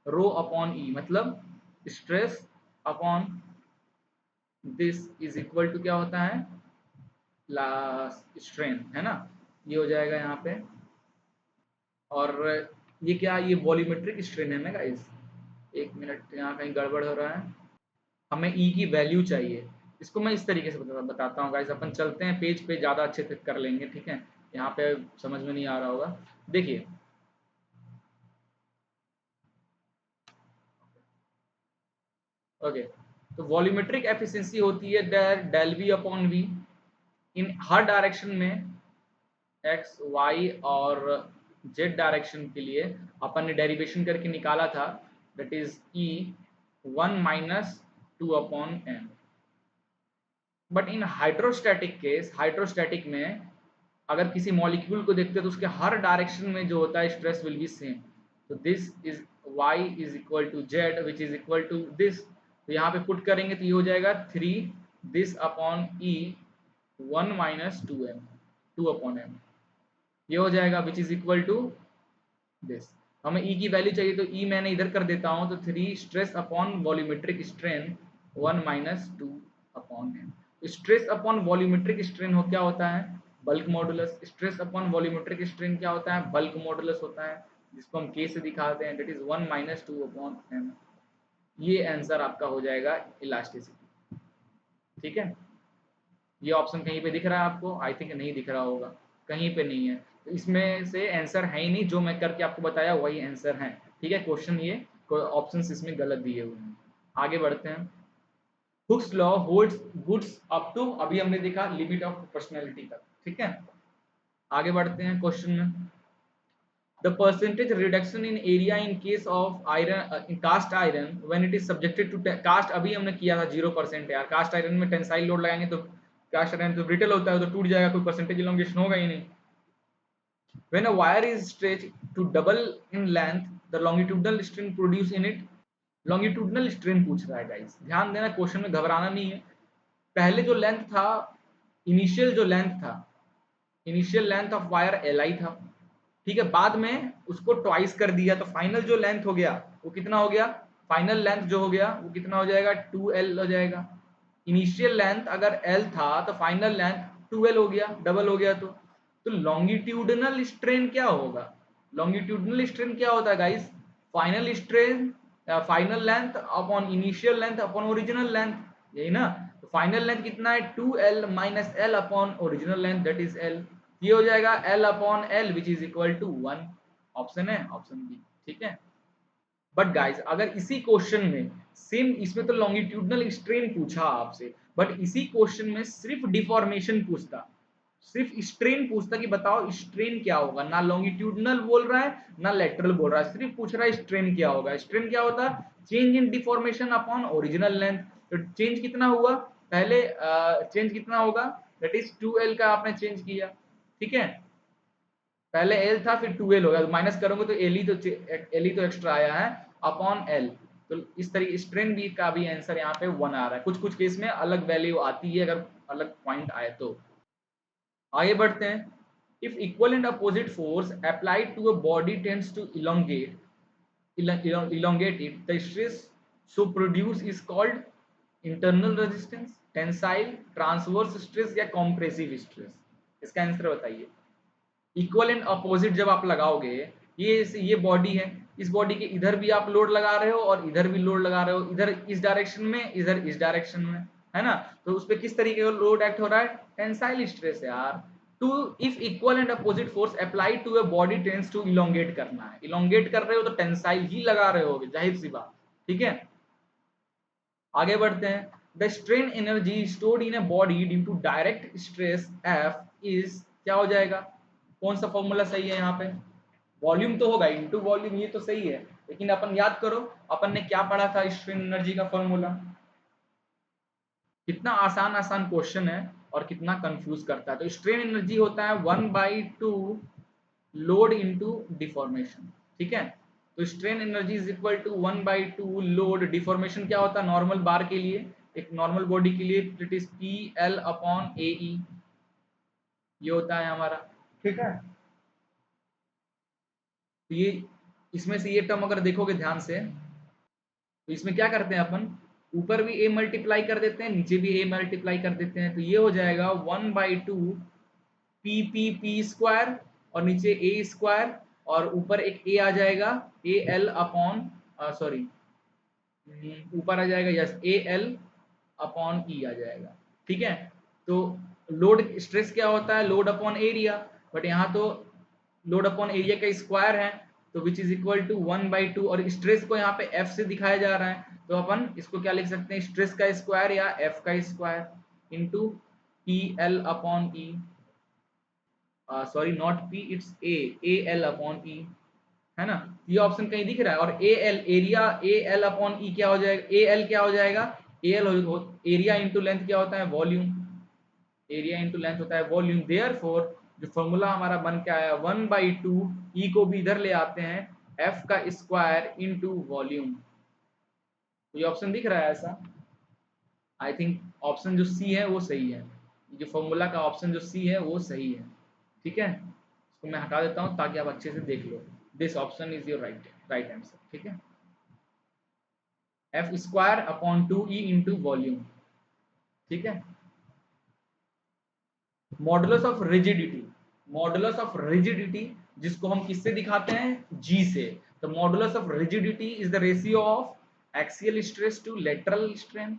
rho upon E, मतलब stress upon this is equal to क्या होता है? स्ट्रेन, है ना? ये हो जाएगा यहाँ पे। और ये क्या, ये वॉल्यूमेट्रिक स्ट्रेन है ना गाइस? एक मिनट, यहाँ कहीं गड़बड़ हो रहा है। हमें ई की वैल्यू चाहिए। इसको मैं इस तरीके से बताता हूँ गाइस, अपन चलते हैं पेज पे, ज़्यादा अच्छे से कर लेंगे। ठीक है, यहाँ पे समझ में नहीं आ रहा होगा। देखिए, ओके, तो वॉल्यूमेट्रिक एफिशिएंसी होती है del V upon V in हर डायरेक्शन में, एक्स वाई और जेड डायरेक्शन के लिए अपन ने डेरिवेशन करके निकाला था, that is E 1 minus 2 upon N. But in hydrostatic case, hydrostatic में अगर किसी मॉलिक्यूल को देखते हैं तो उसके हर डायरेक्शन में जो होता है स्ट्रेस विल बी सेम। तो this is Y is equal to Z which is equal to this, तो यहाँ पे पुट करेंगे तो ये हो जाएगा 3 this upon E 1 minus 2 M, 2 upon M, ये हो जाएगा which is equal to this. हमें ई की वैल्यू चाहिए, तो ई मैंने इधर कर देता हूँ, तो 3 stress upon volumetric strain 1 minus 2 upon M. Stress upon volumetric strain हो क्या होता है? Bulk modulus. Stress upon volumetric strain क्या होता है? बल्क मॉडुलस होता है, जिसको हम के से दिखाते हैं, that is 1 minus 2 upon M. ये आंसर आपका हो जाएगा इलास्टिसिटी। ठीक है, ये ऑप्शन कहीं पे दिख रहा है आपको? आई थिंक नहीं दिख रहा होगा, कहीं पे नहीं है। तो इसमें से आंसर है ही नहीं, जो मैं करके आपको बताया वही आंसर है। ठीक है, क्वेश्चन ये ऑप्शन इसमें गलत दिए हुए हैं। आगे बढ़ते हैं। Hooke's law holds goods up to, अभी हमने देखा लिमिट ऑफ प्रोपोर्शनैलिटी तक। ठीक है, आगे बढ़ते हैं क्वेश्चन में। The percentage reduction in area in case of iron in cast iron when it is subjected to cast, अभी हमने किया था 0% यार। कास्ट आयरन में टेंसाइल लोड लगाएंगे तो कास्ट आयरन तो ब्रिटल होता है, तो टूट जाएगा, कोई परसेंटेज इलोंगेशन होगा ही नहीं। When a wire is stretched to double in length, the longitudinal strain produced in it, longitudinal strain पूछ रहा है गाइस, ध्यान देना, क्वेश्चन में घबराना नहीं है। पहले जो लेंथ था, इनिशियल जो लेंथ था, initial length of wire L I था। ठीक है, बाद में उसको ट्वाइस कर दिया, तो फाइनल जो लेंथ हो गया वो कितना हो गया? फाइनल लेंथ जो हो गया वो कितना हो जाएगा? 2L हो जाएगा। इनिशियल लेंथ अगर L था तो फाइनल लेंथ 2L हो गया, डबल हो गया। तो लॉन्गिट्यूडनल स्ट्रेन क्या होगा? लॉन्गिट्यूडनल स्ट्रेन क्या होता है guys? Final strain, final length upon initial length upon original length, यही ना? तो फाइनल लेंथ कितना है? 2L minus L upon original length, that is L। ये हो जाएगा L upon L which is equal to 1। Option है ऑप्शन बी। ठीक है, बट गाइस अगर इसी क्वेश्चन में सेम, इसमें तो लॉन्गिट्यूडनल स्ट्रेन पूछा आपसे, बट इसी क्वेश्चन में सिर्फ डिफॉर्मेशन पूछता, सिर्फ स्ट्रेन पूछता कि बताओ स्ट्रेन क्या होगा, ना लॉन्गिट्यूडनल बोल रहा है ना लेटरल बोल रहा है, सिर्फ पूछ रहा है स्ट्रेन क्या होगा। स्ट्रेन क्या होता है? Change in deformation upon original length. तो चेंज कितना हुआ? पहले चेंज कितना होगा? दैट इज 2L का आपने चेंज किया। ठीक है, पहले L था फिर 2L होगा, तो माइनस करोगे तो L ही तो एक्स्ट्रा आया है अपॉन L। तो इस तरीके स्ट्रेन बी का भी आंसर यहाँ पे 1 आ रहा है। कुछ कुछ केस में अलग वैल्यू आती है अगर अलग पॉइंट आए तो। आगे बढ़ते हैं। If equal and opposite force applied to a body tends to elongate it, the stress so produced is called internal resistance, tensile, transverse stress या कॉम्प्रेसिव स्ट्रेस? इसका आंसर बताइए। इक्वल एंड अपोजिट जब आप लगाओगे, ये बॉडी है, इस बॉडी के इधर भी आप लोड लगा रहे हो और इधर भी लोड लगा रहे हो, इधर इस डायरेक्शन में, इधर इस डायरेक्शन में, है ना? तो उस पर किस तरीके का लोड एक्ट हो रहा है? टेंसाइल स्ट्रेस यार। To if equal and opposite force applied to a body tends to elongate करना है, इलोंगेट कर रहे हो तो टेंसाइल ही लगा रहे होगे, जाहिर सी बात। ठीक है, आगे बढ़ते हैं। The strain energy stored in a body due to direct stress F is, क्या हो जाएगा? कौन सा फॉर्मूला सही है यहाँ पे? वॉल्यूम तो होगा इनटू वॉल्यूम, ये तो सही है, लेकिन अपन याद करो अपन ने क्या पढ़ा था स्ट्रेन एनर्जी का फॉर्मूला। कितना आसान आसान क्वेश्चन है और कितना कंफ्यूज करता है। तो स्ट्रेन एनर्जी होता है 1/2 लोड इनटू डिफॉर्मेशन। ठीक है, तो strain energy is equal to 1/2 load, deformation क्या होता है नॉर्मल बार के लिए, एक नॉर्मल बॉडी के लिए? It is PL upon AE, ये होता है हमारा। ठीक है, तो ये इसमें से ये टर्म अगर देखोगे ध्यान से, तो इसमें क्या करते हैं अपन, ऊपर भी a मल्टीप्लाई कर देते हैं, नीचे भी a मल्टीप्लाई कर देते हैं, तो ये हो जाएगा 1/2 P स्क्वायर और नीचे a स्क्वायर, और ऊपर एक a आ जाएगा AL अपॉन, सॉरी, ऊपर आ जाएगा यस AL अपॉन E आ जाएगा। ठीक है, तो लोड स्ट्रेस क्या होता है? लोड अपॉन एरिया, बट यहाँ तो लोड अपॉन एरिया का स्क्वायर है, तो विच इज इक्वल टू 1/2, और स्ट्रेस को यहाँ पे F से दिखाया जा रहा है, तो अपन इसको क्या लिख सकते हैं? स्ट्रेस का स्क्वायर या F का square into PL upon E, sorry not P, it's AL upon E, है ना? ये ऑप्शन कहीं दिख रहा है? और AL area, AL upon E क्या हो जाएगा? AL क्या हो जाएगा? AL एरिया इंटू लेंथ क्या होता है? वॉल्यूम। एरिया इंटू लेंथ होता है वॉल्यूम। देयरफॉर जो फॉर्मूला हमारा बन के आया 1/2, E को भी इधर ले आते हैं, F का स्क्वायर इंटू वॉल्यूम। तो ये ऑप्शन दिख रहा है ऐसा? आई थिंक ऑप्शन जो सी है वो सही है, जो फॉर्मूला का ऑप्शन जो सी है वो सही है। ठीक है, इसको मैं हटा देता हूँ ताकि आप अच्छे से देख लो। This option is your right answer. ठीक है, F square upon 2E into volume. ठीक है, modulus of rigidity, modulus of rigidity जिसको हम किससे दिखाते हैं? G से। तो modulus of rigidity is the ratio of axial stress to lateral strain.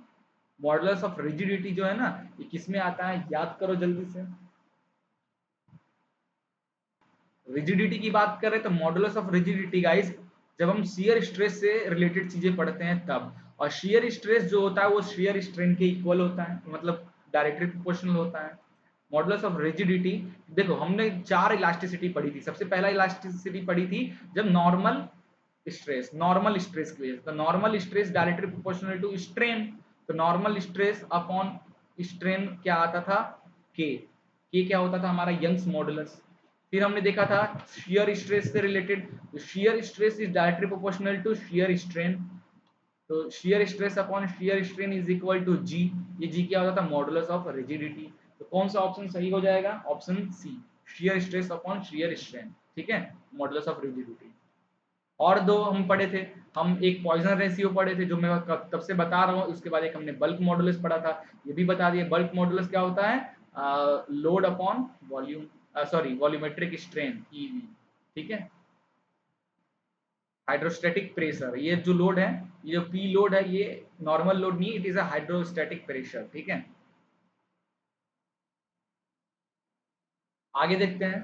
Modulus of rigidity जो है ना, ये किस में आता है, याद करो जल्दी से। रिजिडिटी की बात करें तो मॉडुलस ऑफ रिजिडिटी गाइस, जब हम शियर स्ट्रेस से रिलेटेड चीजें पढ़ते हैं तब, और शियर स्ट्रेस जो होता है वो शियर स्ट्रेन के इक्वल होता है, मतलब डायरेक्टली प्रोपोर्शनल होता है। मॉडुलस ऑफ रिजिडिटी, देखो हमने 4 इलास्टिसिटी पढ़ी थी। सबसे पहला इलास्टिसिटी पढ़ी थी जब नॉर्मल स्ट्रेस की वजह से, तो normal stress directly proportional to strain, तो नॉर्मल स्ट्रेस अपॉन स्ट्रेन क्या आता था, के क्या होता था हमारा, यंग्स मॉडुलस। फिर हमने देखा था शियर स्ट्रेस से related, shear stress is directly proportional to shear strain, तो shear stress upon shear strain is equal to G. ये जी क्या होता था, मॉडुलस ऑफ रिजिडिटी। तो कौन सा ऑप्शन सही हो जाएगा, option C, shear stress upon shear strain, ठीक है, मॉडुलस ऑफ रिजिडिटी। और दो हम पढ़े थे, हम एक पॉइजन रेशियो पढ़े थे जो मैं तब से बता रहा हूँ, उसके बाद एक हमने बल्क मॉडुलस पढ़ा था, ये भी बता दिए। बल्क मॉडुलस क्या होता है, load upon volume, sorry volumetric strain, EV, ठीक है। हाइड्रोस्टैटिक प्रेशर, ये जो लोड है, ये जो पी लोड है, ये नॉर्मल लोड नहीं, it is a hydrostatic pressure, ठीक है। आगे देखते हैं,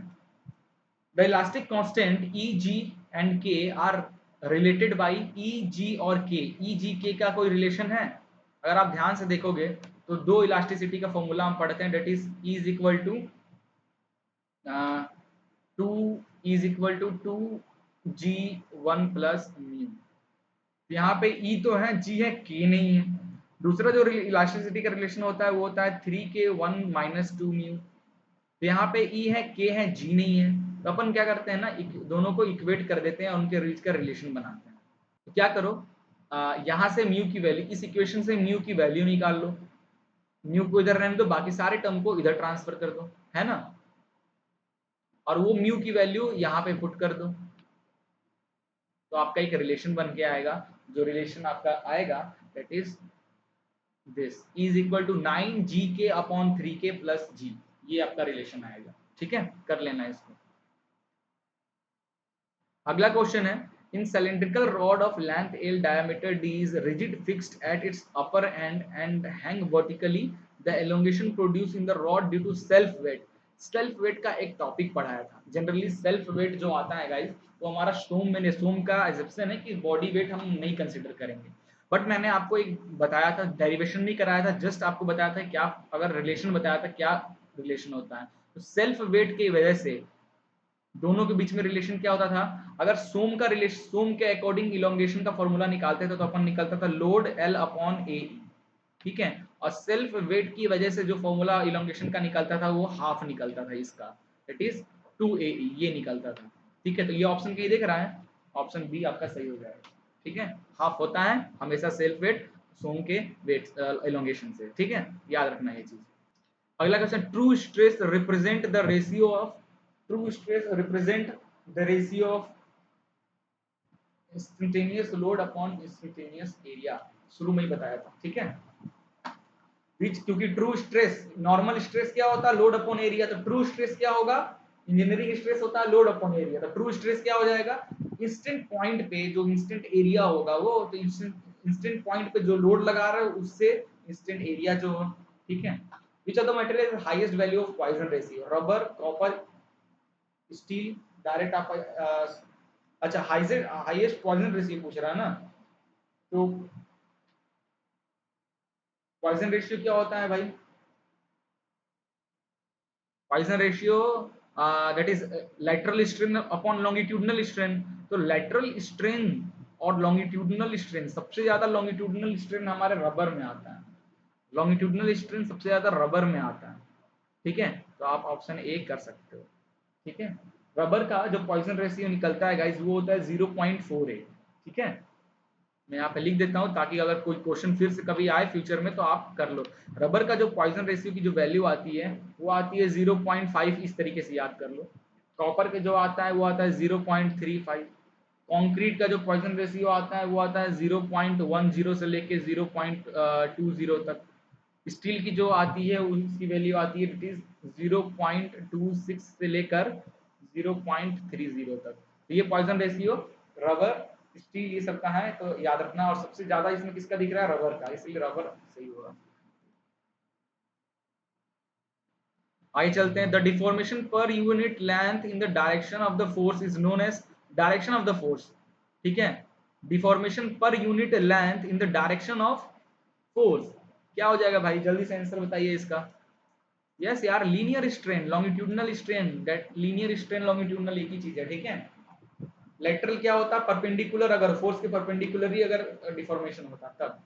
the elastic constant E G and K are related by E G और के। ई जी के का कोई रिलेशन है, अगर आप ध्यान से देखोगे तो दो इलास्टिसिटी का फॉर्मूला हम पढ़ते हैं, that is E is equal to two, is equal to two G one plus mu. यहाँ पे ई तो है, जी है, के नहीं है। दूसरा जो इलास्टिसिटी का रिलेशन होता है वो होता है 3k1 - 2 म्यू। तो यहाँ पे ई है, के है, जी नहीं है, तो अपन क्या करते हैं ना, दोनों को इक्वेट कर देते हैं, उनके बीच का रिलेशन बनाते हैं। तो क्या करो, यहाँ से म्यू की वैल्यू, इस इक्वेशन से म्यू की वैल्यू निकाल लो, म्यू को इधर रहने दो, बाकी सारे टर्म को इधर ट्रांसफर कर दो, है ना, और वो म्यू की वैल्यू यहाँ पे पुट कर दो, तो आपका एक रिलेशन बन के आएगा। जो रिलेशन आपका आएगा that is this, is equal to 9 GK/3K+G, ये आपका रिलेशन आएगा, ठीक है, कर लेना इसको। अगला क्वेश्चन है, इन cylindrical rod of length L diameter D is rigid fixed at its upper end and hang vertically, the elongation produced in the rod due to self weight। Self weight का एक टॉपिक पढ़ाया था। जनरली सेल्फ वेट जो आता है गाइस, वो हमारा सोम का एग्जेप्शन है कि बॉडी वेट हम नहीं कंसीडर करेंगे, बट मैंने आपको एक बताया था, डेरिवेशन नहीं कराया था, जस्ट आपको बताया था क्या, अगर रिलेशन बताया था क्या रिलेशन होता है। तो सेल्फ वेट की वजह से दोनों के बीच में रिलेशन क्या होता था, अगर सोम का रिलेशन, सोम के अकॉर्डिंग इलोंगेशन का फॉर्मूला निकालते थे तो अपन निकलता था लोड एल अपॉन ए, ठीक है, और सेल्फ वेट की वजह से जो फॉर्मूला इलोंगेशन का निकलता था वो हाफ निकलता था इसका, इट इज 2 AE, ये निकलता था, ठीक है। तो ये ऑप्शन कहीं दिख रहा है, ऑप्शन बी आपका सही हो जाएगा, ठीक है। हाफ होता है हमेशा सेल्फ वेट सोम के वेट इलोंगेशन से, ठीक है, याद रखना ये चीज। अगला question, true stress represent the ratio of, true stress represent the ratio of instantaneous load upon instantaneous area, शुरू में ही बताया था, ठीक है। विच, क्योंकि ट्रू स्ट्रेस, नॉर्मल स्ट्रेस क्या होता है, लोड अपॉन एरिया, तो ट्रू स्ट्रेस क्या होगा, इंजीनियरिंग स्ट्रेस होता है लोड अपॉन एरिया, तो ट्रू स्ट्रेस क्या हो जाएगा, इंस्टेंट पॉइंट पे जो इंस्टेंट एरिया होगा वो, तो इंस्टेंट पॉइंट पे जो लोड लगा रहा है उससे इंस्टेंट एरिया जो, ठीक है। Which of the material highest value of Poisson ratio, rubber, copper, steel, direct आप अच्छा हाईएस्ट पॉइजन रेशियो पूछ रहा है ना, तो पॉइजन रेशियो क्या होता है भाई, Poisson ratio that is lateral strain upon longitudinal strain. तो लेटरल स्ट्रेन और लॉन्गिट्यूडनल स्ट्रेन, सबसे ज्यादा लॉन्गिट्यूडनल स्ट्रेन हमारे रबर में आता है, लॉन्गिट्यूडनल स्ट्रेन सबसे ज्यादा रबर में आता है, ठीक है। तो आप ऑप्शन ए कर सकते हो, ठीक है। रबर का जो पॉइजन रेशियो निकलता है गाइस वो होता है 0.48, ठीक है। मैं यहाँ पे लिख देता हूँ ताकि अगर कोई क्वेश्चन फिर से कभी आए फ्यूचर में तो आप कर लो। रबर का जो पॉइजन रेशियो की जो वैल्यू आती है वो आती है 0.5, इस तरीके से याद कर लो। कॉपर के जो आता है वो आता है 0.35। कंक्रीट का जो पॉइजन रेशियो आता है वो आता है 0.10 से लेके 0.20 तक। स्टील की जो आती है उसकी वैल्यू आती है इट इज 0.26 से लेकर 0.30 तक। तो ये पॉइजन रेशियो रबर स्टील ये सब का है, तो याद रखना। और सबसे ज्यादा इसमें किसका दिख रहा है? रबर का, इसलिए रबर सही होगा। आइए चलते हैं। The deformation per unit length in the direction of the force is known as direction of the force. ठीक है, deformation per unit length in the direction of force क्या हो जाएगा भाई? जल्दी से आंसर बताइए इसका। यस यार, linear strain longitudinal strain, that linear strain longitudinal एक ही चीज है। ठीक है, लेटरल क्या होता है? परपेंडिकुलर, अगर फोर्स के परपेंडिकुलर ही अगर डिफॉर्मेशन होता तब।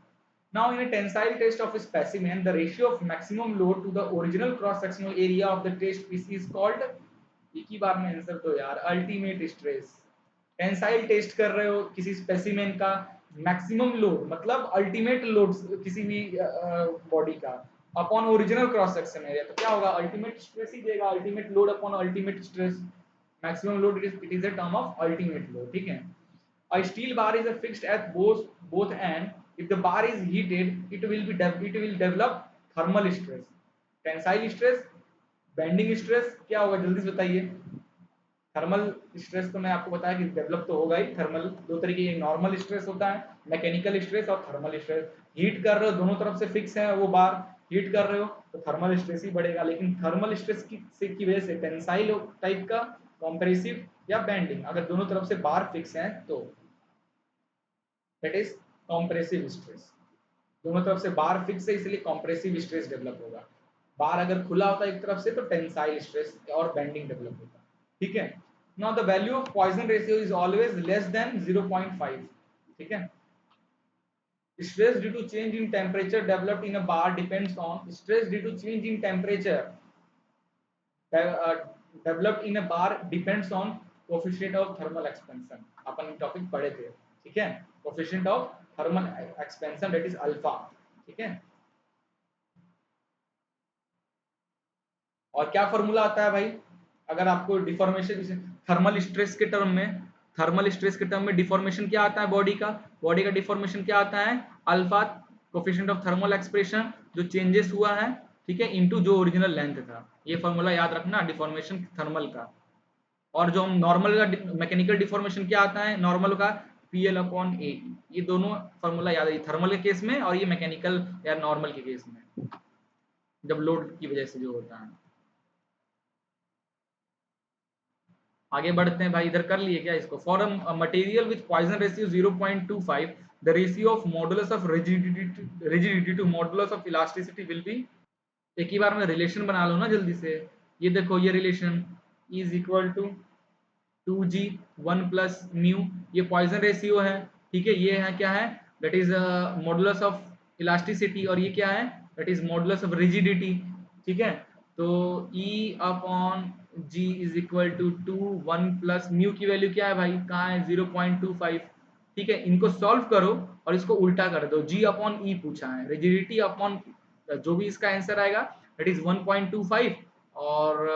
Now in a tensile test of a specimen, the ratio of maximum load to the original cross sectional area of the test piece is called, एक ही बार में आंसर दो यार, अल्टीमेट स्ट्रेस। टेंसाइल टेस्ट कर रहे हो किसी स्पेसिमेन का, मैक्सिमम लोड मतलब अल्टीमेट लोड किसी भी बॉडी का upon original cross section area, तो क्या होगा? अल्टीमेट स्ट्रेस ही देगा, ultimate load upon ultimate stress. Maximum load it is a term of ultimate load. ठीक है, a steel bar is fixed at both end. If the bar is heated, it will develop thermal stress, tensile stress, bending stress। क्या होगा जल्दी से बताइए? थर्मल स्ट्रेस तो मैं आपको बताया कि डेवलप तो होगा ही। थर्मल दो तरीके के, नॉर्मल स्ट्रेस होता है, मैकेनिकल स्ट्रेस और थर्मल स्ट्रेस। हीट कर रहे हो, दोनों तरफ से फिक्स है वो बार, हीट कर रहे हो तो थर्मल स्ट्रेस ही बढ़ेगा। लेकिन थर्मल स्ट्रेस की वजह से टेंसाइल टाइप का, कॉम्प्रेसिव या बेंडिंग, अगर दोनों तरफ से बार फिक्स है तो दैट इज कॉम्प्रेसिव स्ट्रेस। दोनों तरफ से बार फिक्स है इसलिए कॉम्प्रेसिव स्ट्रेस डेवलप होगा। बार अगर खुला होता है एक तरफ से तो टेंसाइल स्ट्रेस और बेंडिंग डेवलप होता है। ठीक है, now the value of Poisson ratio is always less than 0.5। ठीक है, stress due to change in temperature developed in a bar depends on stress due to change in temperature developed in a bar depends on coefficient of thermal expansion। Upon topic पढ़े थे। ठीक है, coefficient of thermal expansion that is alpha. ठीक है, और क्या फॉर्मूला आता है भाई? अगर आपको डिफॉर्मेशन थर्मल स्ट्रेस के टर्म में डिफॉर्मेशन क्या आता है बॉडी का डिफॉर्मेशन क्या आता है? Alpha, coefficient of thermal expression जो चेंजेस हुआ है, ठीक है, इनटू जो ओरिजिनल लेंथ था। ये फॉर्मूला याद रखना डिफॉर्मेशन थर्मल का। और जो हम नॉर्मल का मैकेनिकल डिफॉर्मेशन क्या आता है नॉर्मल का? पीएल अपॉन ए। ये दोनों फॉर्मूला याद है, थर्मल के केस में और ये मैकेनिकल या नॉर्मल के केस में, जब लोड की वजह से जो होता है। आगे बढ़ते हैं भाई, इधर कर लिए क्या इसको? For a material with Poisson ratio 0.25, the ratio of modulus of rigidity to modulus of elasticity will be. एक ही बार में रिलेशन बना लो ना जल्दी से। ये देखो, ये relation is equal to 2g 1 plus mu, ये पॉइजन रेशियो है। ठीक है, ये है क्या है? That is modulus of elasticity, और ये क्या है? That is modulus of rigidity. ठीक है, तो E upon G is equal to 2 1 plus mu की वैल्यू क्या है भाई? कहाँ है? 0.25। ठीक है, इनको सॉल्व करो और इसको उल्टा कर दो। जी अपॉन ई पूछा है, रिजिडिटी अपॉन जो भी इसका आंसर आएगा दैट इज 1.25, और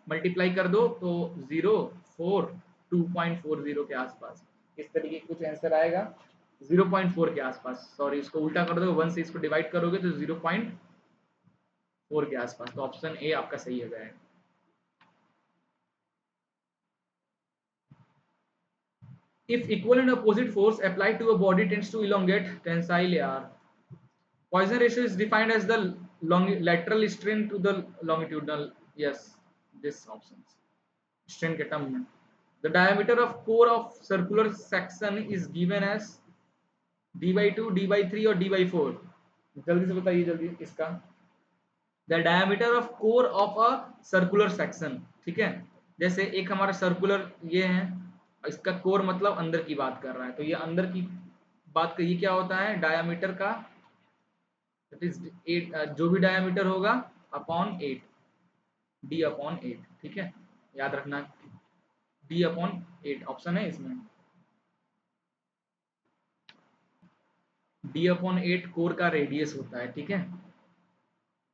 मल्टीप्लाई कर दो तो 2.40 के आसपास इस तरीके कुछ आंसर आएगा। 0.4 के आसपास, सॉरी, इसको उल्टा कर दो, 1 से इसको डिवाइड करोगे तो 0.4 के आसपास। तो ऑप्शन ए आपका सही हो जाएगा। If equal and opposite force applied to a body tends to elongate tensile यार। Poisson ratio is defined as the lateral strain to the longitudinal, yes, this option strain के term में। The diameter of core of circular section is given as d/2 d/3 और d/4। जल्दी से बताइए जल्दी इसका। The diameter of core of a circular section. ठीक है, जैसे एक हमारा सर्कुलर ये है, इसका कोर मतलब अंदर की बात कर रहा है, तो ये अंदर की बात का ये क्या होता है? डायमीटर का दैट इज 8, जो भी डायमीटर होगा अपॉन 8, डी अपॉन 8। ठीक है, याद रखना, डी अपॉन 8 ऑप्शन है इसमें। डी अपॉन 8 कोर का रेडियस होता है। ठीक है,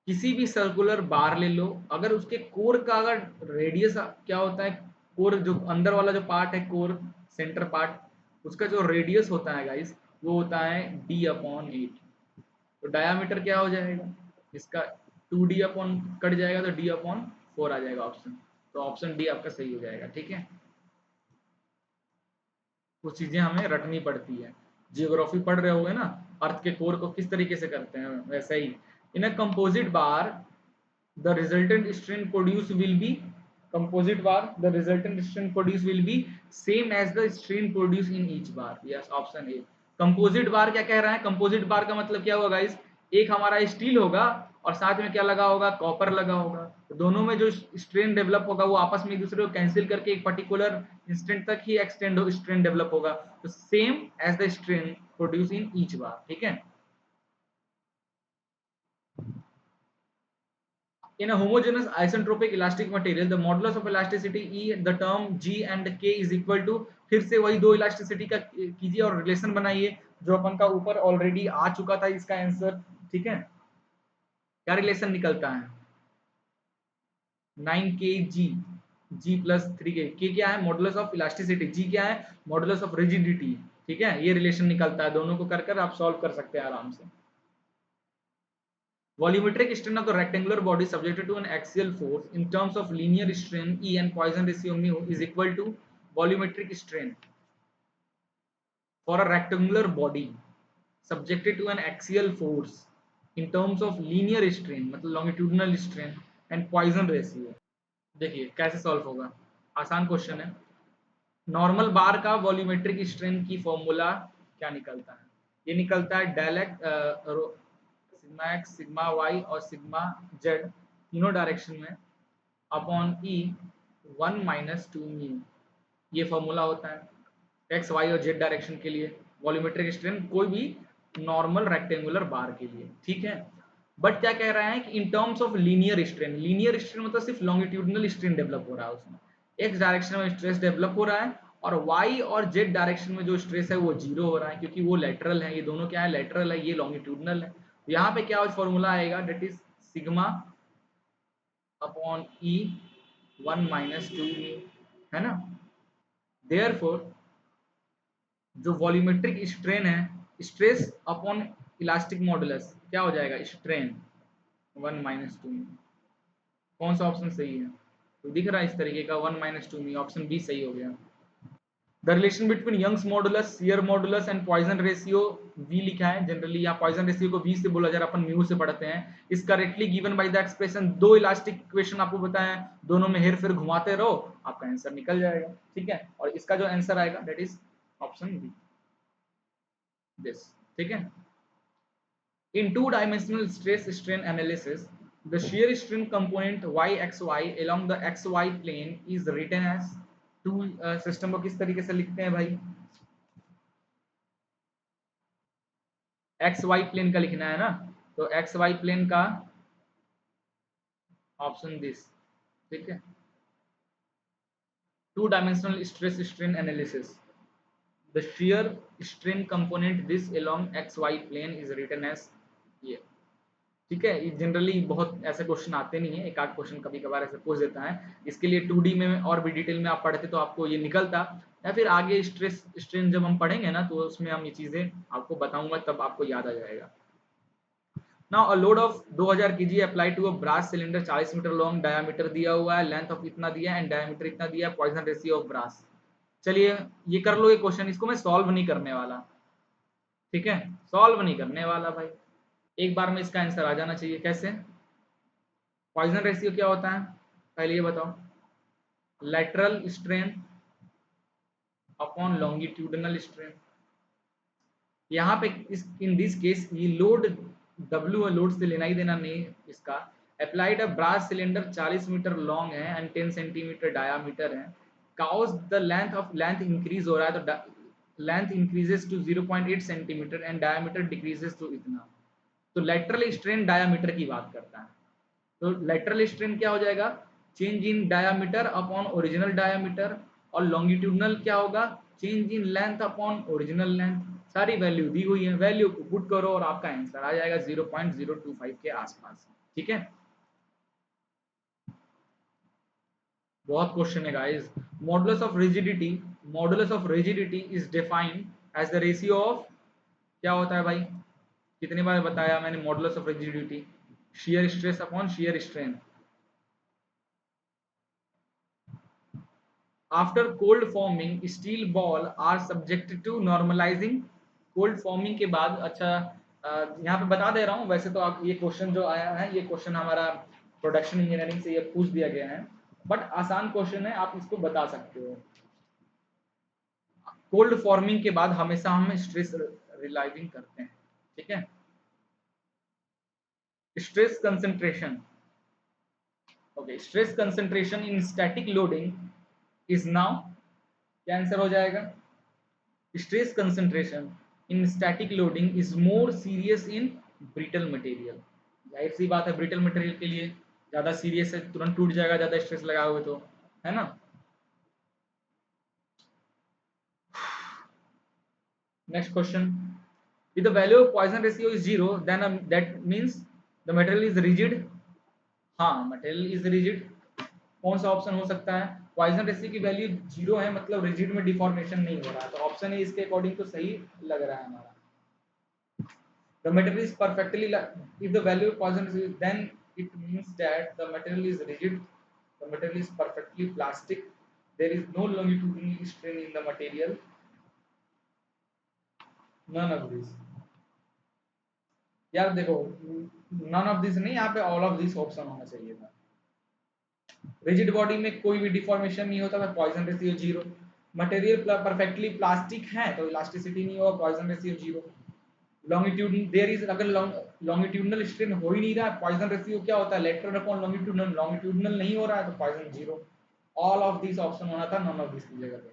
किसी भी सर्कुलर बार ले लो, अगर उसके कोर का अगर रेडियस क्या होता है? कोर जो अंदर वाला जो पार्ट है, कोर सेंटर पार्ट, उसका जो रेडियस होता है गाइस वो होता है डी अपॉन 8। तो डायामीटर क्या हो जाएगा इसका? 2d अपॉन कट जाएगा तो d अपॉन 4 आ जाएगा ऑप्शन। तो ऑप्शन डी आपका सही हो जाएगा। ठीक है, कुछ चीजें हमें रटनी पड़ती है। जियोग्राफी पढ़ रहे होगे ना, अर्थ के कोर को किस तरीके से करते हैं, वैसा ही। In a composite bar the resultant strain produced will be composite bar, the resultant strain produced will be same as the strain produced in each bar. Yes, option A। Composite bar क्या कह रहा है? कंपोजिट बार का मतलब क्या होगा गाइस? एक हमारा स्टील होगा और साथ में क्या लगा होगा? कॉपर लगा होगा। तो दोनों में जो स्ट्रेन डेवलप होगा वो आपस में एक दूसरे को कैंसिल करके एक पर्टिकुलर इंस्टेंट तक ही एक्सटेंड स्ट्रेन डेवलप होगा। तो same as the strain produce in each bar. ठीक है। In a homogeneous isentropic elastic material, the modulus of elasticity E, the term G and K is equal to, फिर से वही दो इलास्टिसिटी का कीजिए और रिलेशन बनाइए जो अपन का ऊपर ऑलरेडी आ चुका था इसका आंसर। ठीक है, क्या रिलेशन निकलता है? 9 kg G प्लस 3 k। क्या है? Modulus of elasticity. G क्या है? Modulus of rigidity. ठीक है, ये रिलेशन निकलता है। दोनों को कर कर आप सॉल्व कर सकते हैं आराम से। Volumetric strain of the rectangular body subjected to an axial force in terms of linear strain E and Poisson ratio mu is equal to volumetric strain for a rectangular body subjected to an axial force in terms of linear strain मतलब longitudinal strain and Poisson ratio। देखिए कैसे सॉल्व होगा, आसान क्वेश्चन है। नॉर्मल बार का वॉल्यूमेट्रिक स्ट्रेन की फॉर्मूला क्या निकलता है? ये निकलता है del X sigma X sigma Y और सिग्मा जेड तीनों डायरेक्शन में अपॉन ई 1 - 2 म्यू। ये फॉर्मूला होता है एक्स वाई और जेड डायरेक्शन के लिए वॉल्यूमेट्रिक स्ट्रेन कोई भी नॉर्मल रेक्टेंगुलर बार के लिए। ठीक है, बट क्या कह रहा है कि इन terms of linear strain, linear strain मतलब सिर्फ लॉन्गिट्यूडनल स्ट्रेन डेवलप हो रहा है उसमें, एक्स डायरेक्शन में स्ट्रेस डेवलप हो रहा है और वाई और जेड डायरेक्शन में जो स्ट्रेस है वो जीरो हो रहा है क्योंकि वो लेटरल है। ये दोनों क्या है? लेटरल है, ये लॉन्गिट्यूडनल है। यहाँ पे क्या फॉर्मूला आएगा? Date is sigma upon E 1 - 2 है ना। देयरफॉर जो वॉल्यूमेट्रिक स्ट्रेन है, स्ट्रेस अपॉन इलास्टिक मॉडुलस क्या हो जाएगा? स्ट्रेन 1 - 2। कौन सा ऑप्शन सही है? तो दिख रहा है इस तरीके का 1 - 2 ऑप्शन बी सही हो गया। The relation between Young's modulus, shear modulus and Poisson ratio वी लिखा है। जनरली यहाँ पॉइजन रेशियो को वी से बोला जा रहा है, अपन म्यू से पढ़ते हैं। इस correctly given by the expression, दो इलास्टिक इक्वेशन आपको बताया, दोनों में हेर फेर घुमाते रहो, आपका आंसर निकल जाएगा। ठीक है, और इसका जो आंसर आएगा that is option B, this. ठीक है। In two-dimensional stress strain analysis, the shear strain component yxy along the xy plane is written as two system को किस तरीके से लिखते हैं भाई? XY प्लेन का लिखना है ना, तो XY प्लेन का ऑप्शन दिस। ठीक है, two dimensional stress strain analysis, the shear strain component this along XY plane is written as ये। ठीक है, ये जनरली बहुत ऐसे क्वेश्चन आते नहीं है, एक आध क्वेश्चन कभी कभार ऐसे पूछ देता है। इसके लिए 2D में और भी डिटेल में आप पढ़ते तो आपको ये निकलता, या फिर आगे स्ट्रेस स्ट्रेन जब हम पढ़ेंगे ना तो उसमें हम ये चीजें आपको बताऊंगा, तब आपको याद आ जाएगा। Now a load of 2000 kg apply to a brass cylinder, 40 metre long, diameter दिया हुआ है, लेंथ ऑफ इतना दिया है एंड डायामीटर इतना दिया है, पॉइजन रेशियो ऑफ ब्रास। चलिए ये कर लो, ये क्वेश्चन, इसको मैं सॉल्व नहीं करने वाला। ठीक है, सॉल्व नहीं करने वाला भाई, एक बार में इसका आंसर आ जाना चाहिए। कैसे? पॉइजन रेशियो क्या होता है पहले ये बताओ? Lateral strain upon longitudinal strain. यहाँ पे इस इन दिस केस ये लोड W है, लोड से लेना ही देना नहीं इसका। Applied a brass cylinder 40 metre long है एंड 10 सेंटीमीटर डायामीटर है, cause the length of length increase हो रहा है, तो length increases to 0.8 centimetre and diameter decreases to इतना। तो लेटरल स्ट्रेन डायामीटर की बात करता है, तो लेटरल स्ट्रेन क्या हो जाएगा? Change in diameter upon original diameter, और लॉन्गिट्यूडनल क्या होगा? Change in length upon original length. सारी वैल्यू दी हुई है, वैल्यू को पुट करो और आपका आंसर आ जाएगा 0.025 के आसपास। ठीक है, बहुत क्वेश्चन है guys. Modulus of rigidity, modulus of rigidity is defined as the ratio of, क्या होता है भाई? कितनी बार बताया मैंने modulus of rigidity? Shear stress upon shear strain. After cold forming steel ball are subjected to normalizing. Cold forming के बाद, अच्छा यहाँ पे बता दे रहा हूँ, वैसे तो आप ये क्वेश्चन जो आया है ये क्वेश्चन हमारा प्रोडक्शन इंजीनियरिंग से ये पूछ दिया गया है, बट आसान क्वेश्चन है, आप इसको बता सकते हो। कोल्ड फॉर्मिंग के बाद हमेशा हम स्ट्रेस रिलाइविंग करते हैं, ठीक है। Stress concentration, okay, stress concentration in static loading is now, क्या आंसर हो जाएगा? Stress concentration in static loading is more serious in brittle material. जाहिर सी बात है, ब्रिटल मटेरियल के लिए ज्यादा सीरियस है, तुरंत टूट जाएगा ज्यादा स्ट्रेस लगाओगे तो, है ना। Next question, if the value of Poisson ratio is 0 then that means the material is rigid। हाँ, मटेरियल इज रिजिड। कौन सा ऑप्शन हो सकता है? पॉइजन रेशियो की वैल्यू 0 है, मतलब रिजिड में डिफॉर्मेशन नहीं हो रहा है, तो ऑप्शन ए इसके अकॉर्डिंग तो सही लग रहा है हमारा। The material is perfectly, if the value of Poisson is, then it means that the material is rigid, the material is perfectly plastic, there is no longitudinal strain in the material, none of this। यार देखो, none of this नहीं, यहाँ पे all of this ऑप्शन होना चाहिए था। रिजिड बॉडी में कोई भी डिफॉर्मेशन नहीं होता, Poisson ratio 0। Material perfectly plastic है तो इलास्टिसिटी नहीं होगा, Poisson ratio 0। Longitudinal, there is, अगर लॉन्गिट्यूडनल स्ट्रेन हो ही नहीं रहा है, पॉइजन रेशियो क्या होता है? लेटरल अपॉन लॉन्गिट्यूडनल, लॉन्गिट्यूडनल नहीं हो रहा है तो Poisson 0। All of this option होना था, नॉन ऑफ दिस की जगह पे।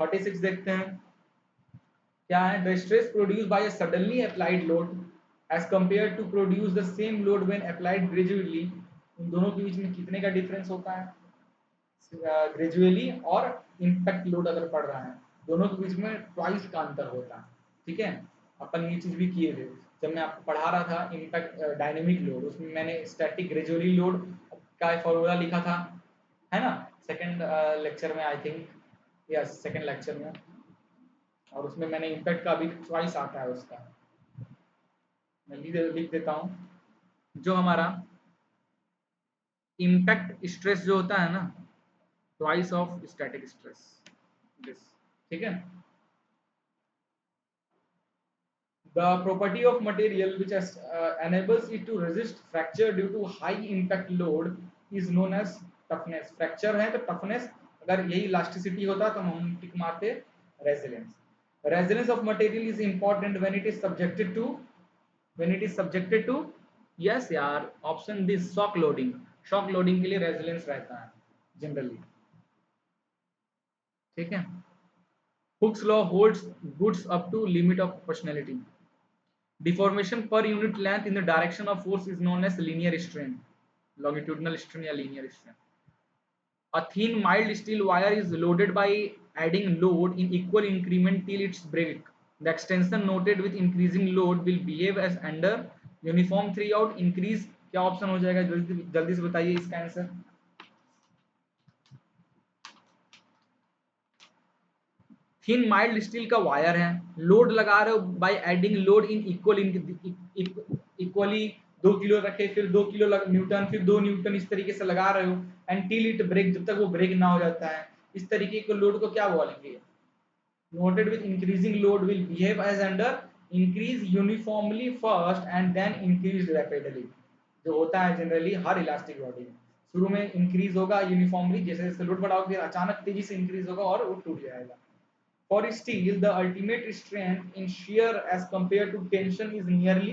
46 देखते हैं क्या है। The stress produce by a suddenly applied load as compare to produce the same load when applied gradually, उन दोनों के बीच में कितने का डिफरेंस होता है? ग्रेजुअली और इम्पैक्ट लोड अगर पड़ रहा है, दोनों के बीच में ट्वाइस का अंतर होता है, ठीक है। अपन ये चीज भी किए थे जब मैं आपको पढ़ा रहा था इम्पैक्ट डायनेमिक लोड, उसमें मैंने स्टैटिक ग्रेजुअली लोड का फॉर्मूला लिखा था, है ना, सेकंड लेक्चर में आई थिंक, या सेकंड लेक्चर में, और उसमें मैंने इम्पैक्ट का भी ट्वाइस आता है उसका, मैं लिख देता हूँ। जो हमारा इम्पैक्ट स्ट्रेस जो होता है ना, twice of static stress, this, ठीक है। The property of material which enables it to resist fracture due to high impact load is known as toughness। Fracture है तो टफनेस, अगर यही इलास्टिसिटी होता तो हम टिक मारते resilience. Resilience of material is important when it is subjected to, when it is subjected to, yes यार, option this, shock loading. Shock loading के लिए रेजिलेंस रहता है जनरली, ठीक है। Hooke's law holds goods up to limit of proportionality। Deformation per unit length in the direction of force is known as linear strain, longitudinal strain या linear strain। A thin mild steel wire is loaded by adding load in equal increment till its break। The extension noted with increasing load will behave as under uniform throughout increase। क्या ऑप्शन हो जाएगा? जल्दी से बताइए इसका आंसर। थिन माइल्ड स्टील का वायर है, लोड लगा रहे हो by adding load in equally, 2 kilo रखे फिर 2 किलो न्यूटन फिर 2 न्यूटन, इस तरीके से लगा रहे हो, एंड टिल इट ब्रेक, जब तक वो ब्रेक ना हो जाता है। इस तरीके के लोड को क्या बोलेंगे? Noted with increasing load will behave as under increase uniformly first and then increase rapidly. जो होता है जनरली हर इलास्टिक बॉडी में, शुरू में इंक्रीज होगा यूनिफॉर्मली, जैसे जैसे लोड बढ़ाओगे अचानक तेजी से इंक्रीज होगा और वो टूट जाएगा। For steel, the ultimate strength in shear as compared to tension is nearly,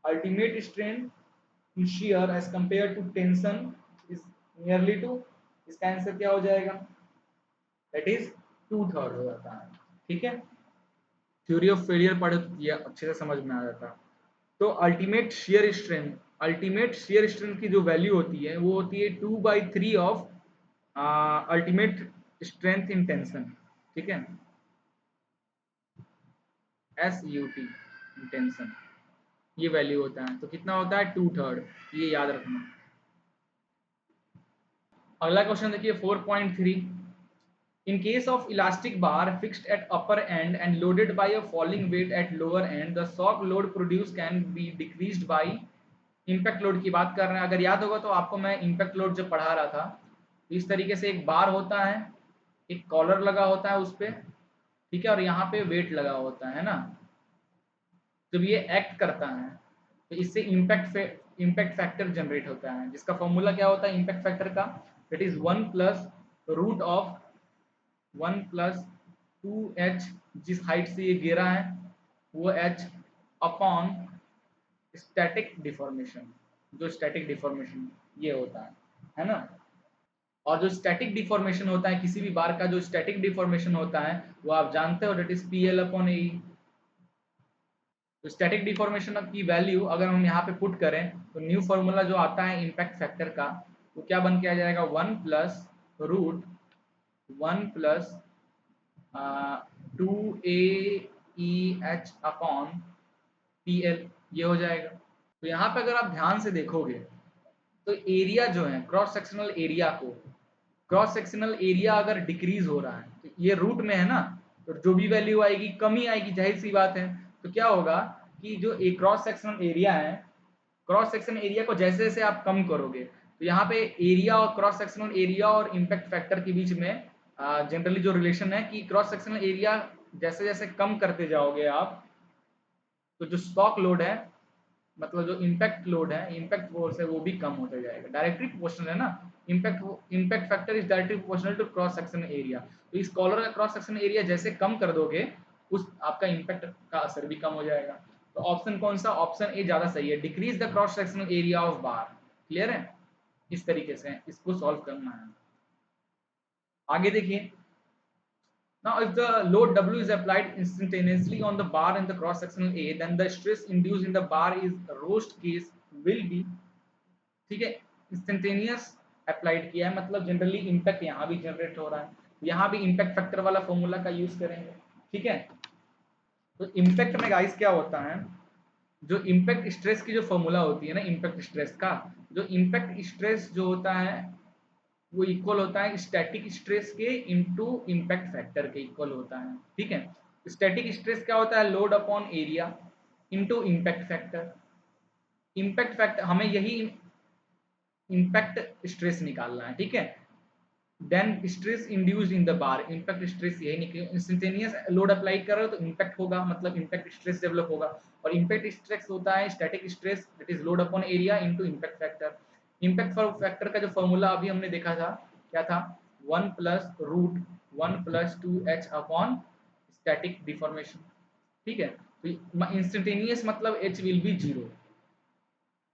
ultimate strength in shear as compared to tension is nearly to, इसका आंसर क्या हो जाएगा? That is 2/3 हो जाता है, ठीक है। थ्योरी ऑफ फेलियर पढ़े तो ये अच्छे से समझ में आ जाता। तो ultimate shear strength, ultimate shear strength की जो वैल्यू होती है वो होती है 2/3 of ultimate strength in tension, ठीक है, SUT टेंशन, ये वैल्यू होता है। तो कितना होता है? 2/3, ये याद रखना। अगला क्वेश्चन देखिए 4.3। In case of elastic bar fixed at upper end and loaded by a falling weight at lower end, the shock load produce can be decreased by, impact load की बात कर रहे हैं। अगर याद होगा तो आपको मैं इम्पैक्ट लोड जब पढ़ा रहा था इस तरीके से एक बार होता है, एक कॉलर लगा होता है उस पे, ठीक है, और यहाँ पे वेट लगा होता है ना। जब ये एक्ट करता है तो इससे इम्पैक्ट फैक्टर जनरेट होता है, जिसका फॉर्मूला क्या होता है इम्पैक्ट फैक्टर का, इट इज 1 + √ऑफ 1 + 2h, जिस हाइट से ये गिरा है वो h अपॉन स्टैटिक डिफॉर्मेशन, जो स्टैटिक डिफॉर्मेशन ये होता है ना। और जो स्टैटिक डिफॉर्मेशन होता है किसी भी बार का, जो स्टैटिक डिफॉर्मेशन होता है वो आप जानते हो, डेट इज PL/AE। तो स्टैटिक डिफॉर्मेशन की वैल्यू अगर हम यहाँ पे पुट करें तो न्यू फॉर्मूला जो आता है इम्पैक्ट फैक्टर का, वो क्या बन के आ जाएगा 1 + √2AEH/PL, ये हो जाएगा। तो यहाँ पे अगर आप ध्यान से देखोगे तो एरिया जो है क्रॉस सेक्शनल एरिया अगर डिक्रीज हो रहा है तो ये रूट में है ना, तो जो भी वैल्यू आएगी कमी आएगी, जाहिर सी बात है। तो क्या होगा कि जो एक क्रॉस सेक्शनल एरिया है, क्रॉस सेक्शन एरिया को जैसे जैसे आप कम करोगे तो यहाँ पे एरिया और क्रॉस सेक्शनल एरिया और इम्पैक्ट फैक्टर के बीच में जनरली जो रिलेशन है कि क्रॉस सेक्शनल एरिया जैसे जैसे कम करते जाओगे आप, तो जो स्टॉक लोड है, मतलब जो इम्पैक्ट लोड है, इम्पैक्ट फोर्स है, वो भी कम होता जाएगा। डायरेक्टली प्रोपोर्शनल है ना, impact factor is directly proportional to cross section area. तो इस कॉलर का क्रॉस सेक्शन एरिया जैसे कम कर दोगे उस आपका इम्पैक्ट का असर भी कम हो जाएगा। तो ऑप्शन कौन सा, ऑप्शन ए ज्यादा सही है, decrease the cross sectional area of bar. Clear है, इस तरीके से इसको सॉल्व करना है। आगे देखिए, now if the load W is applied instantaneously on the bar in the cross sectional A, then the stress induced in the bar is roast case will be, ठीक है, इंस्टेंटेनियस अप्लाइड किया है, मतलब जनरली इम्पैक्ट यहाँ भी जनरेट हो रहा है, यहाँ भी इम्पैक्ट फैक्टर वाला फॉर्मूला का यूज करेंगे। ठीक है, तो इम्पैक्ट में गाइस क्या होता है, जो इम्पैक्ट स्ट्रेस की जो फॉर्मूला होती है ना, इम्पैक्ट स्ट्रेस का, जो इम्पैक्ट स्ट्रेस जो होता है वो इक्वल होता है स्टैटिक स्ट्रेस के इनटू इम्पैक्ट फैक्टर के इक्वल होता है। ठीक है, स्टैटिक स्ट्रेस क्या होता है, load upon area into impact factor. Impact factor हमें यही इम्पैक्ट स्ट्रेस निकालना है। ठीक है, then stress induced in the bar, impact stress यही निकले, इंस्टेंटेनियस लोड अप्लाई कर रहे हो तो इम्पैक्ट होगा, मतलब इम्पैक्ट स्ट्रेस डेवलप होगा। और इम्पैक्ट स्ट्रेस होता है static stress, that is load upon area into impact factor. Impact factor का जो फॉर्मूला अभी हमने देखा था क्या था, 1 + √1 + 2h अपॉन स्टैटिक डिफॉर्मेशन। ठीक है, तो इंस्टेंटेनियस मतलब h will be 0।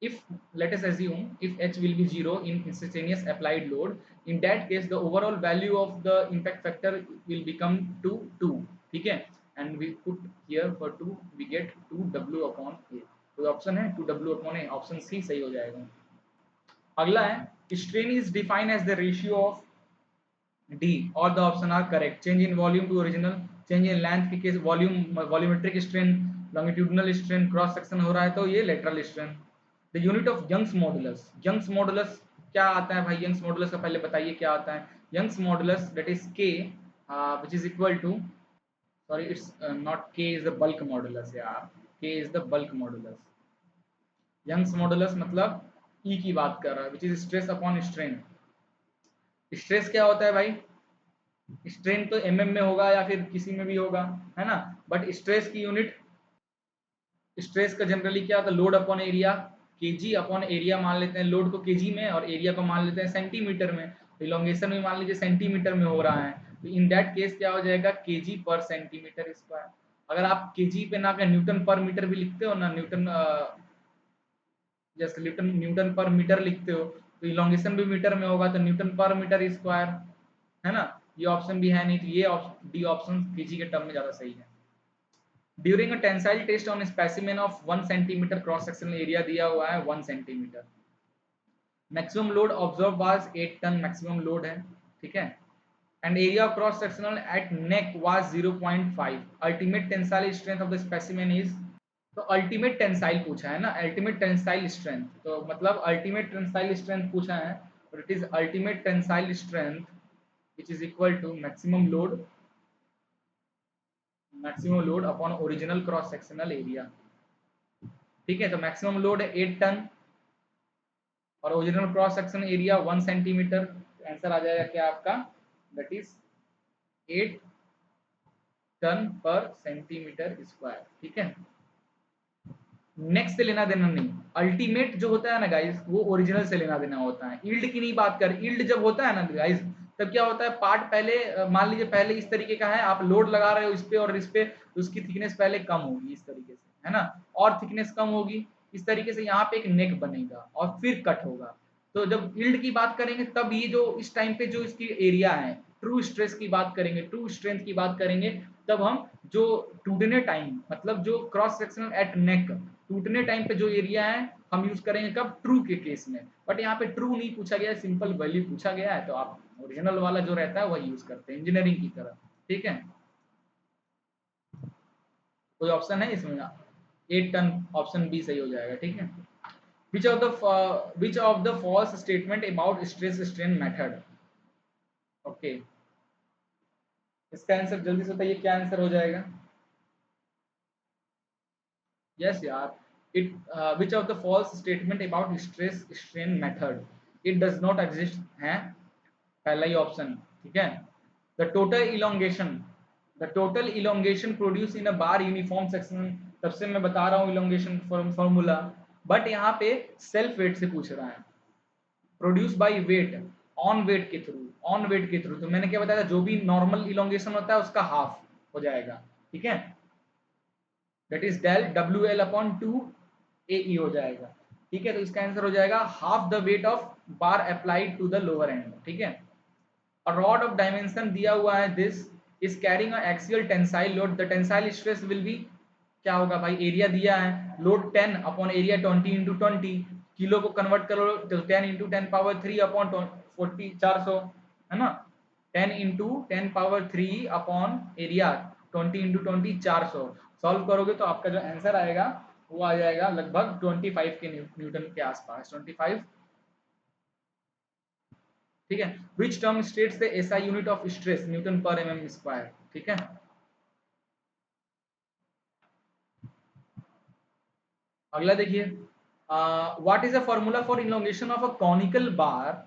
If let us assume if h will be 0 in instantaneous applied load, in that case the overall value of the impact factor will become to 2। ठीक है, and we put here for 2 we get 2W/A। तो ऑप्शन है 2W/A, ऑप्शन सी सही हो जाएगा। अगला है strain is defined as the ratio of D और the option are correct, change in volume to original, change in length के case volumetric strain, longitudinal strain, cross section हो रहा है तो ये lateral strain. The unit of Young's modulus, Young's modulus क्या आता है भाई, यंग्स मॉडुलस का पहले बताइए क्या आता है। Young's modulus that is K which is equal to, sorry it's not K is the bulk modulus यार, K is the bulk modulus। Young's modulus मतलब E की बात कर रहा है, which is stress upon strain। Stress क्या होता है भाई, स्ट्रेन तो mm में होगा या फिर किसी में भी होगा, है ना, बट स्ट्रेस की यूनिट, स्ट्रेस का जनरली क्या होता है, load upon area, KG upon area मान लेते हैं, लोड को केजी में और एरिया को मान लेते हैं सेंटीमीटर में। इलोंगेशन में मान लीजिए सेंटीमीटर में हो रहा है, तो इन दैट केस क्या हो जाएगा, केजी पर सेंटीमीटर स्क्वायर। अगर आप केजी पे ना कर न्यूटन पर मीटर भी लिखते हो ना, न्यूटन जैसे न्यूटन पर मीटर लिखते हो, तो इलोंगेशन भी मीटर में होगा तो न्यूटन पर मीटर स्क्वायर, है ना। ये ऑप्शन भी है नहीं, तो ये डी ऑप्शन केजी के टर्म में ज्यादा सही है। During a tensile test on specimen of 1 centimetre, cross sectional area दिया हुआ है 1 centimetre, maximum load observed was 8 ton maximum load है। ठीक है, and area of cross sectional at neck was 0.5, ultimate tensile strength of the specimen is, तो अल्टीमेट टेंसाइल पूछा है ना, अल्टीमेट टेंसाइल स्ट्रेंथ, तो मतलब अल्टीमेट टेंसाइल स्ट्रेंथ पूछा है, और it is ultimate tensile strength which is equal to maximum load upon original cross sectional area. ठीक है, तो मैक्सिमम लोड है 8 टन और original cross section area 1 centimetre, answer आ जाएगा क्या आपका, that is 8 ton per centimetre square. ठीक है, नेक्स्ट से लेना देना नहीं, अल्टीमेट जो होता है ना गाइस वो ओरिजिनल से लेना देना होता है। यील्ड की नहीं बात कर, यील्ड जब होता है ना गाइस तब क्या होता है, पार्ट पहले मान लीजिए पहले इस तरीके का है, आप लोड लगा रहे हो इस पे और इस पे, तो उसकी थिकनेस पहले कम होगी इस तरीके से, है ना, और थिकनेस कम होगी इस तरीके से, यहाँ पे एक नेक बनेगा और फिर कट होगा। तो जब यील्ड की बात करेंगे तब ये जो इस टाइम पे जो इसकी एरिया है, ट्रू स्ट्रेस की बात करेंगे, ट्रू स्ट्रेंथ की बात करेंगे, तब हम जो टूटने टाइम मतलब जो क्रॉस सेक्शनल एट नेक टूटने टाइम पे जो एरिया है हम यूज करेंगे कब, ट्रू के केस में। बट यहाँ पे ट्रू नहीं पूछा गया है, सिंपल वैल्यू पूछा गया है, तो आप ओरिजिनल वाला जो रहता है वही यूज करते हैं इंजीनियरिंग की तरह। ठीक है, कोई ऑप्शन है इसमें, 8 टन, ऑप्शन बी सही हो जाएगा। ठीक है, which of the false statement about stress strain method. Okay, इसका आंसर जल्दी से बताइए, क्या आंसर हो जाएगा। यस यार, it which of the false statement about stress strain method, it does not exist है, पहला ही ऑप्शन। ठीक है, the total elongation, the total elongation produce in a bar uniform section, तब से मैं बता रहा हूँ इलोंगेशन फॉर्मूला, बट यहाँ पे सेल्फ वेट से पूछ रहा है, produce by weight, on weight के थ्रू, ऑन वेट के थ्रू, तो मैंने क्या बताया था, जो भी नॉर्मल इलोंगेशन होता है उसका हाफ हो जाएगा। ठीक है, that is del W L upon 2 AE हो जाएगा। ठीक है, तो इसका आंसर हो जाएगा half the weight of bar applied to the lower end. ठीक है, अ रॉड ऑफ डायमेंशन दिया हुआ है, this is carrying a axial tensile load, the tensile stress will be, क्या होगा भाई, एरिया दिया है, load 10 upon area 20 into 20, kilo को कन्वर्ट करो तो 10 इंटू 10 पावर 3 अपॉन 40 400, है ना, 10 into 10 power 3 upon area 20 into 20 400, solve करोगे तो आपका जो आंसर आएगा वो आ जाएगा लगभग 25 के न्यूटन के आसपास, 25। ठीक है, which term states the SI unit of stress, newton per mm square. ठीक है, अगला देखिए, what is the formula for elongation of a conical bar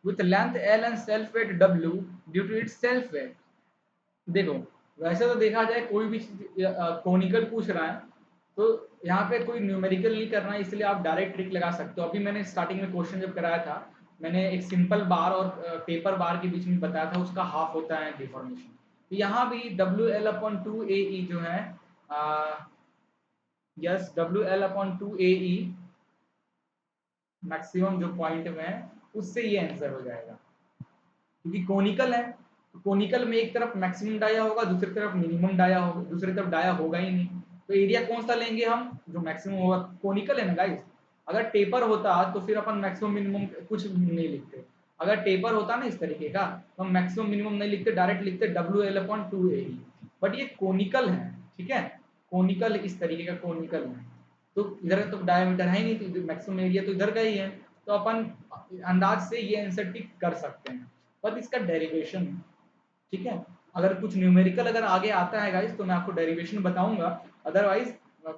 with length L and self weight W due to its self weight. देखो, वैसे तो देखा जाए कोई भी कॉनिकल पूछ रहा है तो यहाँ पे कोई न्यूमेरिकल नहीं करना है, इसलिए आप डायरेक्ट ट्रिक लगा सकते हो। अभी मैंने स्टार्टिंग में क्वेश्चन जब कराया था, मैंने एक सिंपल बार और टेपर बार के बीच में बताया था उसका हाफ होता है डिफॉर्मेशन, तो यहाँ भी डब्ल्यू एल अपॉन 2 AE जो है, yes, W L upon 2 AE maximum जो पॉइंट में है उससे ये आंसर हो जाएगा, क्योंकि कोनिकल है, तो कोनिकल में एक तरफ मैक्सिमम डाया होगा, दूसरी तरफ मिनिमम डाया होगा, दूसरी तरफ डाया होगा ही नहीं, तो एरिया कौन सा लेंगे हम, जो मैक्सिमम होगा, कोनिकल है ना गाइस। अगर टेपर होता तो फिर अपन मैक्सिमम मिनिमम कुछ नहीं लिखते, अगर टेपर होता ना इस तरीके का तो हम मैक्सिमम मिनिमम नहीं लिखते, डायरेक्ट लिखते W L upon 2 AE, but ये कोनिकल है। ठीक है, कोनिकल इस तरीके का कोनिकल है, तो इधर तो डायमीटर है ही नहीं, तो मैक्सिमम एरिया तो इधर का ही है, तो अपन अंदाज से ये आंसर टिक कर सकते हैं, पर इसका डेरिवेशन। ठीक है, अगर कुछ न्यूमेरिकल अगर आगे आता है गाइस तो मैं आपको डेरिवेशन बताऊंगा, अदरवाइज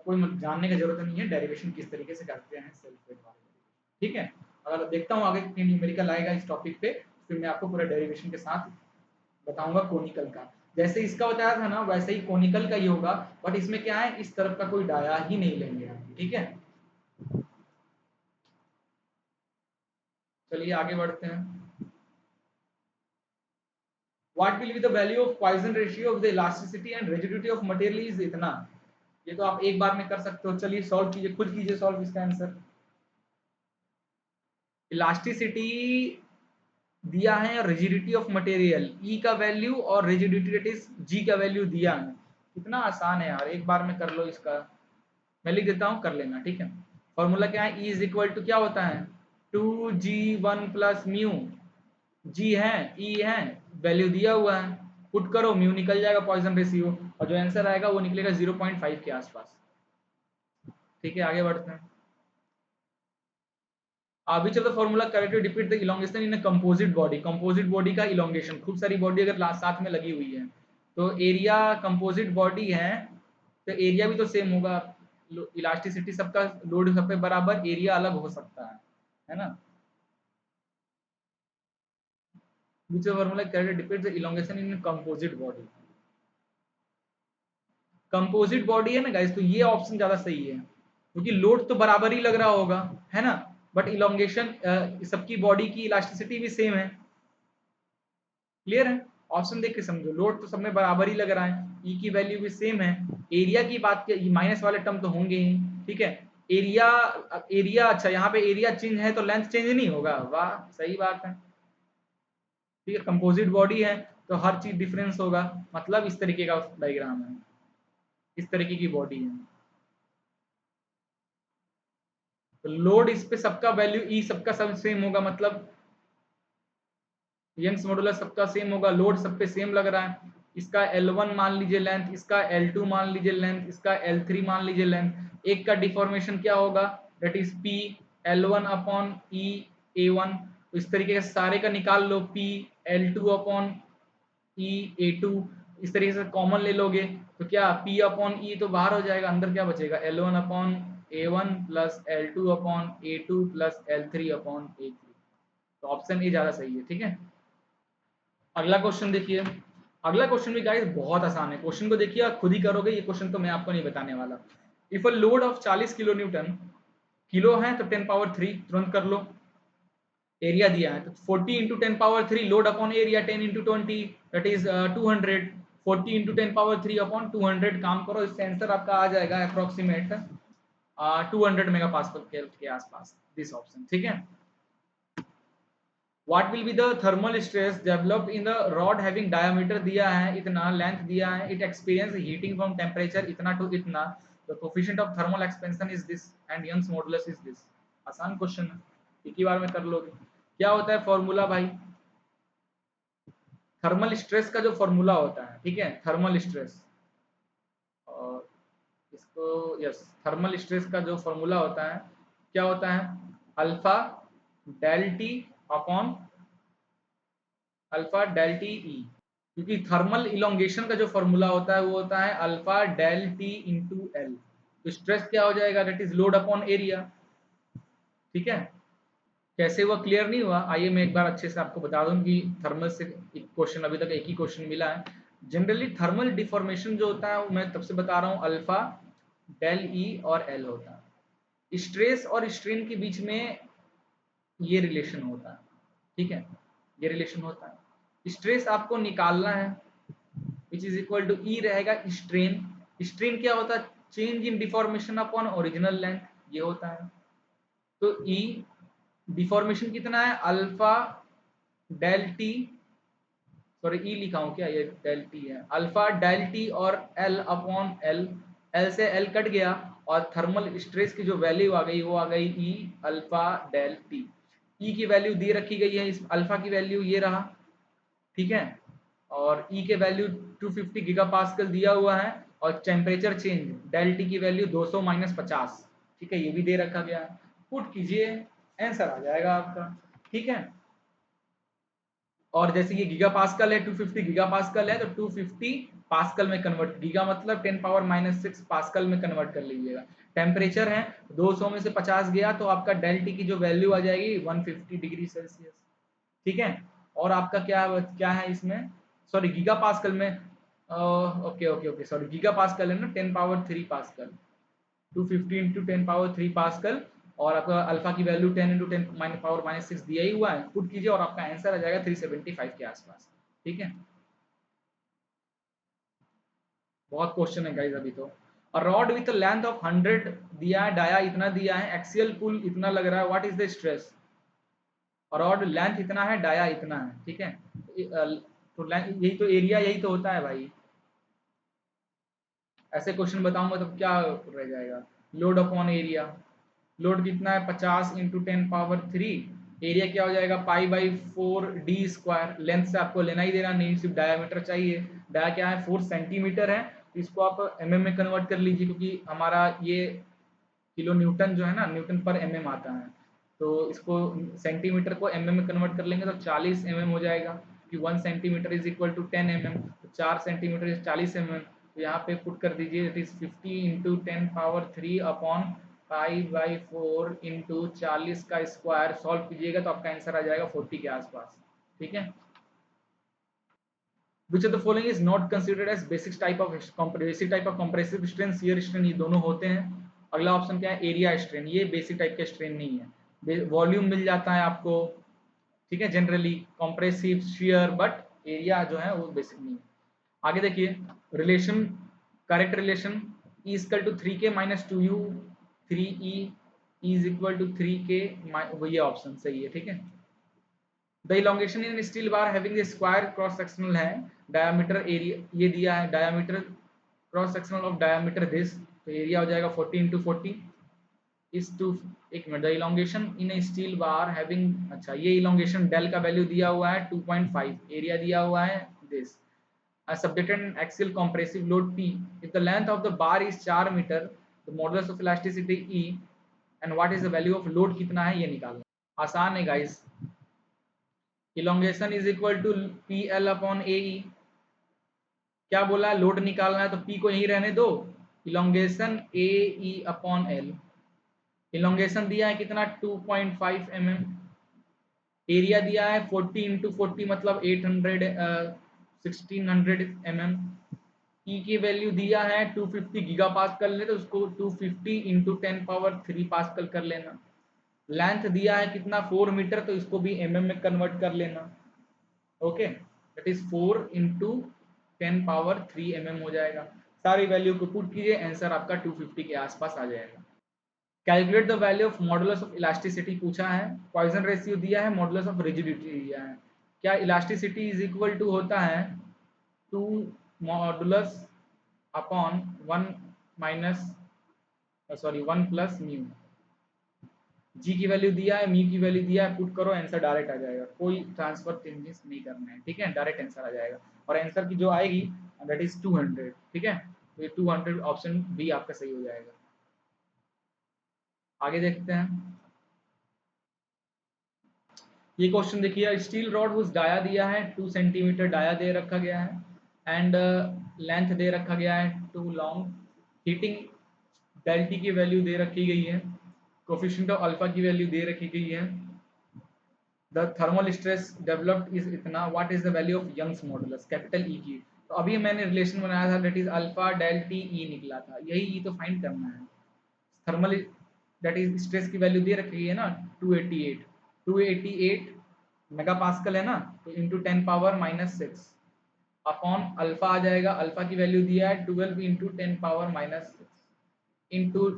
कोई जानने की जरूरत नहीं है डेरिवेशन किस तरीके से करते हैं सेल्फ वेट वाले। ठीक है, अगर देखता हूँ आगे न्यूमेरिकल आएगा इस टॉपिक पे, फिर मैं आपको पूरा डेरिवेशन के साथ बताऊंगा कोनिकल का, जैसे इसका बताया था ना वैसे ही कोनिकल का ही होगा, बट इसमें क्या है, इस तरफ का कोई डाया ही नहीं लेंगे हम। ठीक है, चलिए आगे बढ़ते हैं। What will be the value of Poisson ratio of the elasticity and rigidity of material is इतना, ये तो आप एक बार में कर सकते हो, चलिए सॉल्व कीजिए, खुद कीजिए सॉल्व इसका आंसर। इलास्टिसिटी दिया है और रिजिडिटी ऑफ मटेरियल ई का वैल्यू और रिजिडिटी दैट इज जी का वैल्यू दिया है, कितना आसान है यार, एक बार में कर लो इसका, मैं लिख देता हूँ कर लेना। ठीक है, फॉर्मूला क्या है, ई इज इक्वल टू क्या होता है, 2G1 प्लस म्यू, जी है ई है, वैल्यू दिया हुआ है, पुट करो म्यू निकल जाएगा पॉइजन रेशियो, और जो आंसर आएगा वो निकलेगा 0.5 के आसपास। ठीक है, आगे बढ़ते हैं। Which of the formula correct to depict the elongation in a composite body, composite body का इलोंगेशन, खूब सारी बॉडी अगर लास्ट साथ में लगी हुई है तो एरिया, कंपोजिट बॉडी है तो एरिया भी तो सेम होगा, इलास्टिसिटी सबका, लोड सब पे बराबर, एरिया अलग हो सकता है ना। Which formula character depends the elongation in composite body. Composite body है ना गाइस, तो ये ऑप्शन ज्यादा सही है क्योंकि लोड तो बराबर ही लग रहा होगा, है ना, बट इलोंगेशन सबकी बॉडी की इलास्टिसिटी भी सेम है। क्लियर है? ऑप्शन देख के समझो, लोड तो सब में बराबर ही लग रहा है, ई की वैल्यू भी सेम है। एरिया की बात की, माइनस वाले टर्म तो होंगे ही, ठीक है। एरिया, एरिया अच्छा यहाँ पे एरिया चेंज है तो लेंथ चेंज नहीं होगा, वाह सही बात है। ठीक है, कंपोजिट बॉडी है तो हर चीज डिफरेंस होगा, मतलब इस तरीके का डायग्राम है, इस तरीके की बॉडी है। तो लोड इस पे सबका वैल्यू ई सबका सब सेम होगा, मतलब यंग्स मॉडुलस सबका सेम होगा, लोड सब पे सेम लग रहा है। इसका L1 मान लीजिए लेंथ, इसका L2 मान लीजिए लेंथ, इसका L3 मान लीजिए लेंथ। एक का डिफॉर्मेशन क्या होगा, that is P L1 upon E A1। तो इस तरीके से सारे का निकाल लो, P L2 upon E A2, इस तरीके से कॉमन ले लोगे तो क्या P अपॉन E तो बाहर हो जाएगा, अंदर क्या बचेगा L1 upon A1 plus L2 upon A2 plus L3 upon A3। तो ऑप्शन ए ज्यादा सही है, ठीक है। अगला क्वेश्चन देखिए, अगला क्वेश्चन भी गाइस बहुत आसान है, क्वेश्चन को देखिए आप खुद ही करोगे, ये क्वेश्चन तो मैं आपको नहीं बताने वाला। If a load of 40 kilo Newton, kilo है तो 10 पावर 3 तुरंत कर लो। एरिया दिया है तो 40 into 10 power 3 load upon area 10 into 20 that is 200। 40 into 10 power 3 upon 200, काम करो, इससे आंसर आपका आ जाएगा अप्रोक्सीमेट 200 मेगा पास्कल के आसपास, दिस ऑप्शन, ठीक है। What will be the thermal stress developed in the rod having diameter दिया है इतना, length दिया है, it experience heating from temperature इतना to इतना, the coefficient of thermal expansion is this and Young's modulus is this। आसान क्वेश्चन है, एक ही बार में कर लोगे। क्या होता है फॉर्मूला भाई, थर्मल स्ट्रेस का जो फॉर्मूला होता है, ठीक है, थर्मल स्ट्रेस, और इसको यस, थर्मल स्ट्रेस का जो फॉर्मूला होता है क्या होता है, alpha del T upon alpha del T E. क्योंकि थर्मल इलोंगेशन का जो फॉर्मूला होता है वो होता है alpha del T into L. तो स्ट्रेस क्या हो जाएगा, that is load upon area, ठीक है। कैसे हुआ क्लियर नहीं हुआ, आइए मैं एक बार अच्छे से आपको बता दूं कि थर्मल से एक क्वेश्चन, अभी तक एक ही क्वेश्चन मिला है। जनरली थर्मल डिफॉर्मेशन जो होता है वो मैं तब से बता रहा हूँ, अल्फा डेल ई और एल होता है। स्ट्रेस और स्ट्रेन के बीच में ये रिलेशन होता है, ठीक है, ये रिलेशन होता है। स्ट्रेस आपको निकालना है विच इज इक्वल टू ई रहेगा स्ट्रेन। स्ट्रेन क्या होता है, change in deformation upon original length, ये होता है। तो ई डिफॉर्मेशन कितना है, अल्फा डेल टी, सॉरी ई लिखा हूं क्या, ये डेल टी है, अल्फा डेल टी और एल अपॉन एल, एल से एल कट गया और थर्मल स्ट्रेस की जो वैल्यू आ गई वो आ गई ई अल्फा डेल टी। ई की वैल्यू दी रखी गई है, इस अल्फा की वैल्यू ये रहा, ठीक है, और ई के वैल्यू 250 गीगा पास्कल दिया हुआ है, और टेम्परेचर चेंज डेल टी की वैल्यू 200 माइनस 50, ठीक है, ये भी दे रखा गया है। पुट कीजिए, आंसर आ जाएगा आपका, ठीक है। और जैसे ये गीगा पास्कल है, 250 गीगा पास्कल है तो 250 पास्कल में कन्वर्ट, गीगा मतलब 10 पावर माइनस 6 पास्कल में कन्वर्ट कर लीजिएगा। टेम्परेचर है 200 में से 50 गया तो आपका डेल टी की जो वैल्यू आ जाएगी 150 डिग्री सेल्सियस, ठीक है। और आपका क्या क्या है इसमें, सॉरी गीगा पास्कल में, okay okay okay sorry, giga pascal है ना, 10 power 3 pascal, 250 into 10 power 3 pascal, और आपका अल्फा की वैल्यू 10 इंटू 10 पावर माइनस 6 दिया ही हुआ है, पुट कीजिए और आपका आंसर आ जाएगा 375 के आसपास, ठीक है। बहुत क्वेश्चन है गाइस अभी तो। और रॉड विथ लेंथ ऑफ 100 दिया है, डाया इतना दिया है, एक्सियल पुल इतना लग रहा है, व्हाट इज द स्ट्रेस, और रॉड लेंथ इतना है, डाया इतना है, ठीक है। तो यही तो एरिया, यही तो होता है भाई। ऐसे क्वेश्चन बताऊंगा तो क्या रह जाएगा, लोड अपॉन एरिया, लोड कितना है 50 इंटू 10 पावर 3, एरिया क्या हो जाएगा pi by 4 D square, length से आपको लेना ही देना नहीं, सिर्फ डायमीटर चाहिए। डाया क्या है 4 सेंटीमीटर है, तो इसको आप एमएम में कन्वर्ट कर लीजिए, क्योंकि हमारा ये किलो न्यूटन जो है ना, न्यूटन पर एमएम आता है, तो इसको सेंटीमीटर को एमएम में कन्वर्ट कर लेंगे तो 40 एमएम हो जाएगा, कि 1 centimetre is equal to 10 mm, तो 4 सेंटीमीटर इज 40 एमएम। तो यहाँ पे पुट कर दीजिए, it is 50 into 10 power 3 upon pi by 4 into 40 का स्क्वायर, सॉल्व कीजिएगा तो आपका आंसर आ जाएगा 40 के आसपास, ठीक है। Which of the following is not considered as basic type of compressive strain, shear strain, ये दोनों होते हैं। अगला ऑप्शन क्या है, एरिया स्ट्रेन, ये बेसिक टाइप का स्ट्रेन नहीं है। वॉल्यूम मिल जाता है आपको, ठीक है, generally compressive shear, but area जो है वो बेसिक नहीं है। आगे देखिए relation, correct relation, E equal to 3k minus 2u 3e is equal to 3k, ये ऑप्शन सही है, ठीक है। The elongation in steel bar having square cross sectional है, डायमीटर एरिया ये दिया है, diameter cross sectional of diameter this, तो एरिया हो जाएगा 40 इंटू 40 इस टू, एक minute, the elongation in A steel bar having, अच्छा ये इलोंगेशन डेल का वैल्यू दिया हुआ है 2.5, एरिया दिया हुआ है this, subjected an axial compressive load P. If the length of the bar is 4 metre, the modulus of elasticity E and what is the value of load कितना है ये निकालना। आसान है guys, elongation is equal to PL upon AE। क्या बोला, लोड निकालना है तो P को यहीं रहने दो, elongation AE upon L, elongation दिया है कितना 2.5 mm, एरिया दिया है 40 इंटू 40 मतलब 1600 mm, ई की वैल्यू दिया है 250 गीगा पास्कल ले, तो उसको 250 इंटू 10 पावर 3 पास्कल कर लेना। लेंथ दिया है कितना 4 मीटर, तो इसको भी एमएम में कन्वर्ट कर लेना। Okay, that is 4 into 10 power 3 mm हो जाएगा। सारी वैल्यू को पुट कीजिए, आंसर आपका 250 के आसपास आ जाएगा। Calculate the value of modulus of elasticity पूछा है, पॉइजन रेशियो दिया है, मॉडुलस ऑफ रिजिडिटी दिया है। क्या इलास्टिसिटी इज इक्वल टू होता है 2 modulus upon 1 minus, sorry 1 plus mu. G की वैल्यू दिया है, म्यू की वैल्यू दिया है, पुट करो, आंसर डायरेक्ट आ जाएगा, कोई ट्रांसफर चेंजेस नहीं करना है, ठीक है, डायरेक्ट आंसर आ जाएगा। और आंसर की जो आएगी दैट इज 200, ठीक है, तो ये 200 ऑप्शन बी आपका सही हो जाएगा। आगे देखते हैं, ये क्वेश्चन देखिए, स्टील रॉड हुज डाया दिया है 2 सेंटीमीटर डाया दे रखा गया है, एंड लेंथ दे रखा गया है 2 लॉन्ग, हीटिंग डेल्टी की वैल्यू दे रखी गई है, कोफिशिएंट ऑफ अल्फा की वैल्यू दे रखी गई है, the thermal stress developed is इतना, what is the value of Young's modulus capital E की। तो अभी मैंने रिलेशन बनाया था, that is alpha del T E निकला था, यही ई तो फाइंड करना है। थर्मल दैट इज स्ट्रेस की वैल्यू दे रखी है ना 288 मेगा पास्कल है ना, तो into 10 power minus 6 upon alpha आ जाएगा, अल्फा की वैल्यू दिया है 12 into 10 power minus 6 into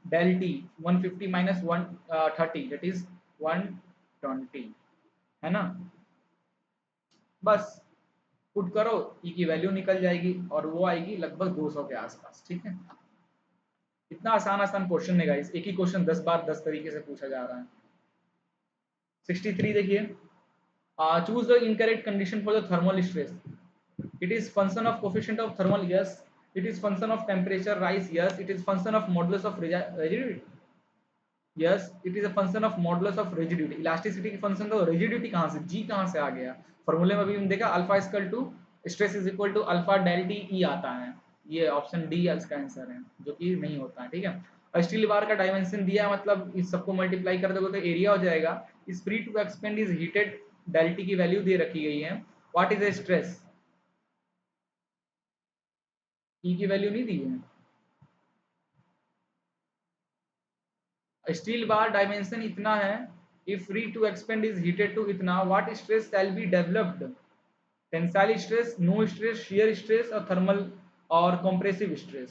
del T 150 minus 130 that is 120 है ना। बस पुट करो, ई की वैल्यू निकल जाएगी और वो आएगी लगभग 200 के आसपास, ठीक है। इतना आसान आसान क्वेश्चन है गाइस, एक ही क्वेश्चन 10 बार 10 तरीके से पूछा जा रहा है। 63 देखिए, choose the incorrect condition for the thermal stress. It is function of coefficient of thermal, yes. It is function of temperature rise, yes. It is function of modulus of rigidity, yes. It is a function of modulus of rigidity. Elasticity की function तो rigidity कहाँ से, g कहाँ से आ गया, फॉर्मूले में भी हम देखा alpha equal to stress is equal to alpha del T E आता है, ये ऑप्शन डी इसका आंसर है, जो कि नहीं होता है, ठीक है। और स्टील बार का डायमेंशन दिया, मतलब इस सबको मल्टीप्लाई कर दोगे तो एरिया हो जाएगा, is free to expand is heated, del T की वैल्यू दे रखी गई है, what is a stress, E की वैल्यू नहीं दी है। स्टील बार डायमेंशन इतना है, if free to expand is heated to इतना, what stress shall be developed, tensile stress, no stress, shear stress और थर्मल और कंप्रेसिव स्ट्रेस।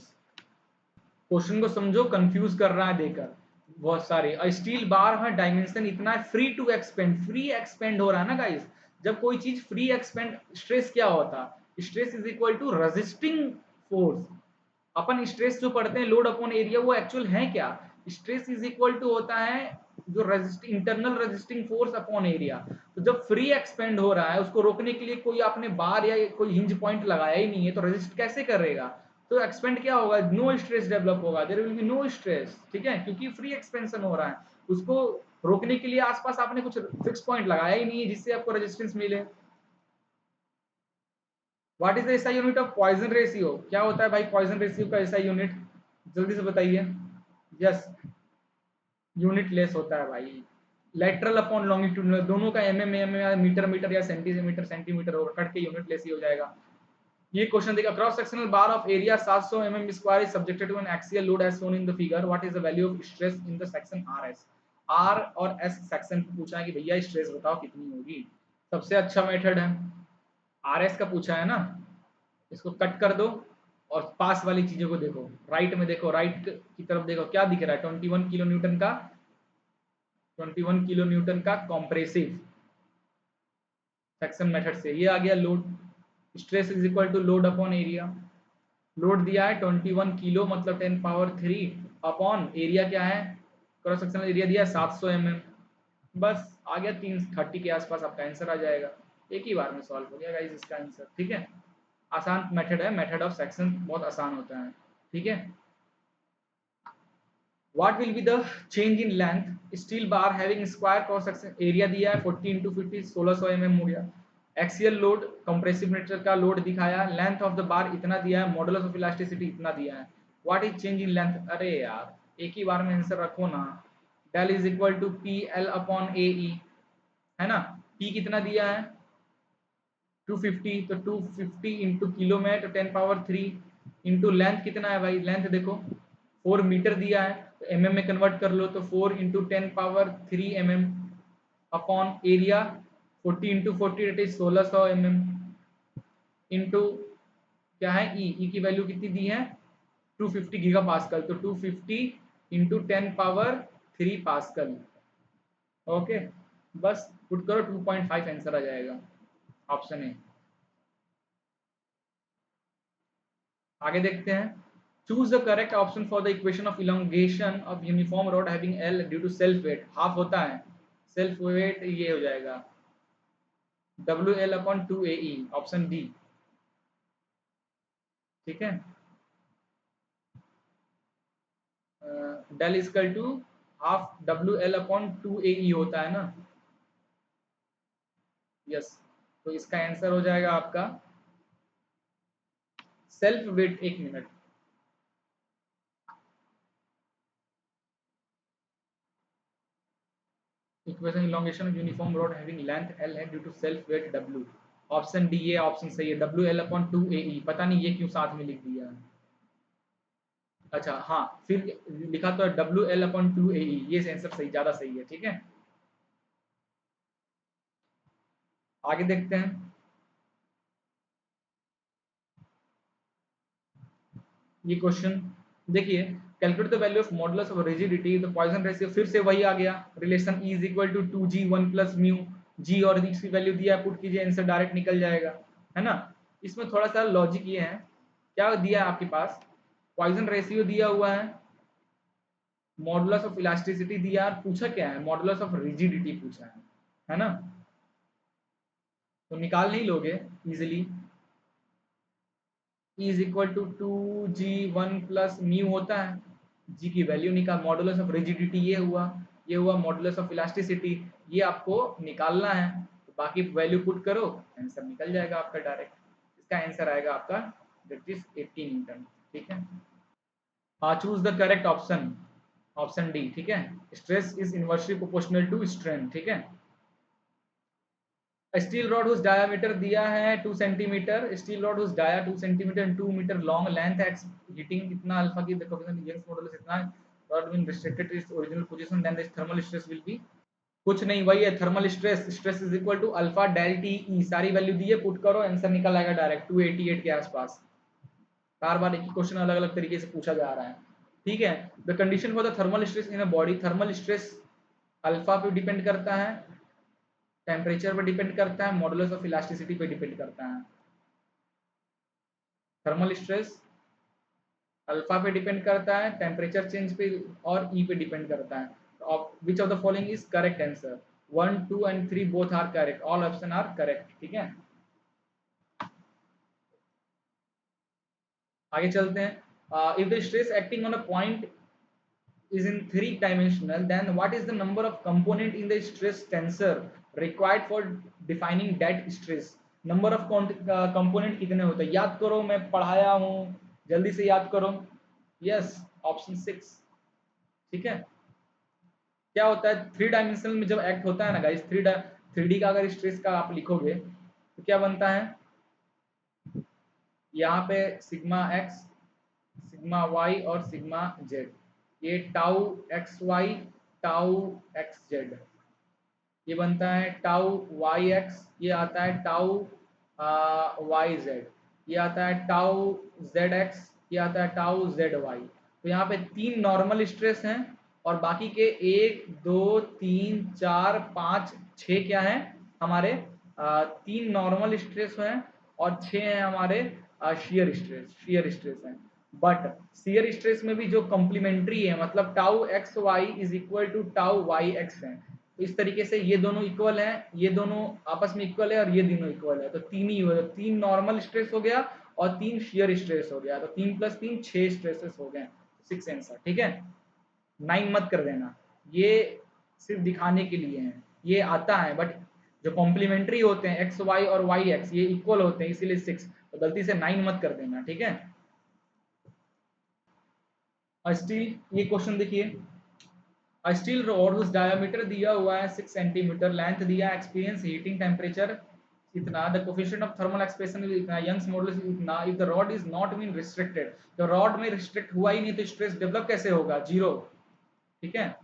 क्वेश्चन को समझो, कंफ्यूज कर रहा है देकर बहुत सारे। और स्टील बार है डायमेंशन इतना है, free to expand, free expand हो रहा है ना गाइस, जब कोई चीज फ्री एक्सपेंड, स्ट्रेस क्या होता है, stress is equal to resisting force. अपन स्ट्रेस जो पढ़ते हैं लोड अपॉन एरिया, वो एक्चुअल है क्या, स्ट्रेस इज इक्वल टू होता है जो internal resisting force upon area. तो जब फ्री एक्सपेंड हो रहा है, उसको रोकने के लिए कोई आपने बार या कोई हिंज पॉइंट लगाया ही नहीं है, तो रेजिस्ट कैसे करेगा, तो एक्सपेंड क्या होगा, नो स्ट्रेस डेवलप होगा, there will be no stress, ठीक है, क्योंकि फ्री एक्सपेंशन हो रहा है। उसको रोकने के लिए आसपास आपने कुछ फिक्स पॉइंट लगाया ही नहीं है जिससे आपको रेजिस्टेंस मिले। What is the SI unit of Poisson ratio, क्या होता है भाई पॉइजन रेशियो का एसआई यूनिट, जल्दी से बताइए। यस, यूनिट लेस होता है भाई, लेटरल अपॉन लॉन्गिट्यूडनल, दोनों का एमएम मीटर मीटर या सेंटीमीटर सेंटीमीटर होगा, कट के यूनिट लेस ही हो जाएगा। ये क्वेश्चन देखिए, cross sectional bar of area 700 mm square is subjected to an axial load as shown in the figure, what is the value of stress in the section R S. R और एस सेक्शन पे पूछा है कि भैया स्ट्रेस बताओ कितनी होगी। सबसे अच्छा मेथड है, आर एस का पूछा है ना, इसको कट कर दो और पास वाली चीजों को देखो, राइट में देखो, राइट की तरफ देखो क्या दिख रहा है, 21 किलो न्यूटन का, 21 किलो न्यूटन का कॉम्प्रेसिव सेक्शन मेथड से ये आ गया load. Stress is equal to load upon area. Load दिया है 21 किलो मतलब 10 पावर 3 अपॉन एरिया क्या है, क्रॉस सेक्शनल एरिया दिया है 700 mm। बस आ गया 330 के आसपास आपका आंसर आ जाएगा। एक ही बार में सॉल्व हो गया गाइस इसका आंसर, ठीक है। आसान मेथड है, मेथड ऑफ सेक्शन बहुत आसान होता है, ठीक है। What will be the change in length steel bar having square cross section area दिया है 40 इंटू 50 1600 mm हो गया। एक्सियल लोड कंप्रेसिव नेचर का लोड दिखाया, लेंथ ऑफ द बार इतना दिया है, मॉडुलस ऑफ इलास्टिसिटी इतना दिया है। What is change in length, अरे यार एक ही बार में आंसर रखो ना। Del is equal to P L upon A ई, है ना। पी कितना दिया है 250, तो 250 इंटू किलो में तो 10 पावर 3 इंटू लेंथ कितना है भाई, लेंथ देखो 4 मीटर दिया है, तो mm में कन्वर्ट कर लो तो 4 into 10 power 3 mm upon area 40 into 40 that is 1600 mm into क्या है ई की वैल्यू कितनी दी है 250 गीगा पास्कल, तो 250 इंटू 10 पावर 3 पास्कल। ओके, बस पुट करो 2.5 आंसर आ जाएगा ऑप्शन ए। आगे देखते हैं, choose the correct option for the equation of elongation of uniform rod having L due to self weight, half होता है सेल्फ वेट, ये हो जाएगा W L upon 2 A E, option D, ठीक है। Del is equal to half W L upon 2 A E होता है ना, यस। तो इसका आंसर हो जाएगा आपका सेल्फ वेट, एक minute, equation elongation of uniform rod having length L है due to self weight W, option D, ये ऑप्शन सही है, W L upon 2 A E, पता नहीं ये क्यों साथ में लिख दिया है। अच्छा हाँ, फिर लिखा तो डब्ल्यू एल अपॉन 2 ए ई, ये आंसर सही, ज्यादा सही है, ठीक है। आगे देखते हैं, ये क्वेश्चन देखिए, calculate the value of modulus of rigidity, तो पॉइसन रेशियो फिर से वही आ गया, relation E is equal to 2g 1 plus mu, G और इसकी वैल्यू दिया, पुट कीजिए आंसर डायरेक्ट निकल जाएगा, है ना। इसमें थोड़ा सा लॉजिक ये है, क्या दिया है आपके पास, पॉइसन रेशियो दिया हुआ है, मॉडुलस ऑफ इलास्टिसिटी दिया, और पूछा क्या है, मॉडुलस ऑफ रिजिडिटी पूछा है ना। तो निकाल नहीं लोगे easily, E is equal to 2g 1 plus mu होता है, जी की वैल्यू निकाल, मॉडुलस ऑफ रिजिडिटी ये हुआ मॉडुलस ऑफ इलास्टिसिटी, ये आपको निकालना है, तो बाकी वैल्यू पुट करो, आंसर निकल जाएगा आपका डायरेक्ट। इसका आंसर आएगा आपका दैट इज 80 न्यूटन, ठीक है। हाँ, choose the correct option, option D, ठीक है। Stress is inversely proportional to strength, ठीक है। स्टील रॉड हुज डायामीटर दिया है 2 centimetre, steel rod whose dia 2 centimetre and 2 metre long, length X heating इतना अल्फा की कोएफिशिएंट यंग्स मॉडुलस इतना, rod being restricted to its original position then the thermal stress will be, कुछ नहीं, वही है thermal stress, stress is equal to alpha del T E, सारी वैल्यू दी है, पुट करो आंसर निकल आएगा डायरेक्ट 288 के आसपास। बार बार एक ही क्वेश्चन अलग अलग तरीके से पूछा जा रहा है, ठीक है। The condition for the thermal stress in a body, thermal stress alpha पे डिपेंड करता है, टेम्परेचर पे डिपेंड करता है, मॉडुलस ऑफ इलास्टिसिटी पे डिपेंड करता है। थर्मल स्ट्रेस अल्फा पे डिपेंड करता है, टेम्परेचर चेंज पे और ई पे डिपेंड करता है। Which of the following is correct answer, 1 2 and 3 both are correct, all option are correct, ठीक है। आगे चलते हैं, if the stress acting on a point is in three dimensional, then what is the number of component in the stress tensor required for defining that stress, number of component कितने होते हैं, याद करो, मैं पढ़ाया हूँ, जल्दी से याद करो, यस ऑप्शन 6, ठीक है। क्या होता है थ्री डायमेंशनल में जब एक्ट होता है ना गाइस, थ्री डी का अगर स्ट्रेस का आप लिखोगे तो क्या बनता है, यहाँ पे सिग्मा एक्स, सिग्मा वाई और सिग्मा जेड, ये tau X Y, tau X Z, ये बनता है टाउ वाई एक्स, ये आता है टाउ वाई जेड, ये आता है टाउ जेड एक्स, ये आता है टाउ जेड वाई। तो यहाँ पे 3 नॉर्मल स्ट्रेस हैं और बाकी के 1 2 3 4 5 6 क्या हैं हमारे, 3 नॉर्मल स्ट्रेस हैं और 6 हैं हमारे शेयर स्ट्रेस हैं। बट शेयर स्ट्रेस में भी जो कॉम्प्लीमेंट्री है, मतलब tau X Y is equal to tau Y X है, तो इस तरीके से ये दोनों इक्वल हैं, ये दोनों आपस में इक्वल है और ये दोनों इक्वल है, तो 3 ही हुए, 3 नॉर्मल स्ट्रेस हो गया और 3 शेयर स्ट्रेस हो गया, तो 3 + 3 6 स्ट्रेसेस हो गए, 6 आंसर। ठीक है, 9 मत कर देना, ये सिर्फ दिखाने के लिए है, ये आता है बट जो कॉम्प्लीमेंट्री होते हैं एक्स वाई और वाई एक्स ये इक्वल होते हैं इसीलिए 6, तो गलती से 9 मत कर देना। ठीक है, और स्टील, ये क्वेश्चन देखिए, स्टील रॉड उस डायमीटर दिया हुआ है 6 सेंटीमीटर, लेंथ दिया, एक्सपीरियंस हीटिंग टेम्परेचर इतना, the coefficient of thermal expansion is इतना, यंग्स मॉडुलस इतना, if the rod is not been restricted, तो रॉड में रिस्ट्रिक्ट हुआ ही नहीं तो स्ट्रेस डेवलप कैसे होगा, 0। ठीक है,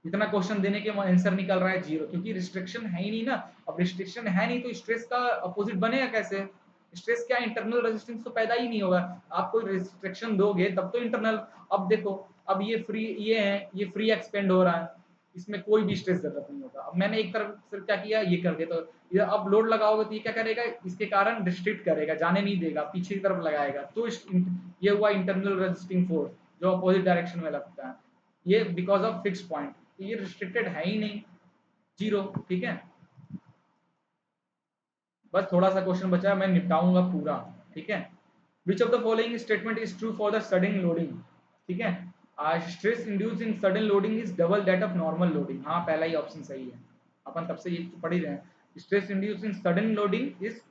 इतना क्वेश्चन देने के आंसर निकल रहा है 0, क्योंकि रिस्ट्रिक्शन है ही नहीं ना। अब रिस्ट्रिक्शन है नहीं तो स्ट्रेस का अपोजिट बनेगा कैसे, स्ट्रेस क्या, इंटरनल रेजिस्टेंस तो पैदा ही नहीं होगा, आप कोई रिस्ट्रिक्शन दोगे तब तो इंटरनल। अब देखो, अब ये फ्री, ये है, ये फ्री एक्सपेंड हो रहा है, इसमें कोई भी स्ट्रेस डेवलप नहीं होगा। अब मैंने एक तरफ से क्या किया, ये कर दिया, तो ये अब लोड लगाओगे तो ये क्या करेगा, इसके कारण रिस्ट्रिक्ट करेगा, जाने नहीं देगा, पीछे की तरफ लगाएगा, तो ये हुआ इंटरनल रेजिस्टिंग फोर्स जो अपोजिट डायरेक्शन में लगता है, ये बिकॉज ऑफ फिक्स पॉइंट, ये रिस्ट्रिक्टेड है ही नहीं, 0। ठीक है, बस थोड़ा सा क्वेश्चन बचा है, मैं निपटाऊंगा पूरा। ठीक है, which of the following statement is true for the sudden loading. ठीक है, stress induce in sudden loading is double that of normal loading, हाँ पहला ही ऑप्शन सही है, अपन तब से ये पढ़ ही रहे हैं, stress induce in sudden loading is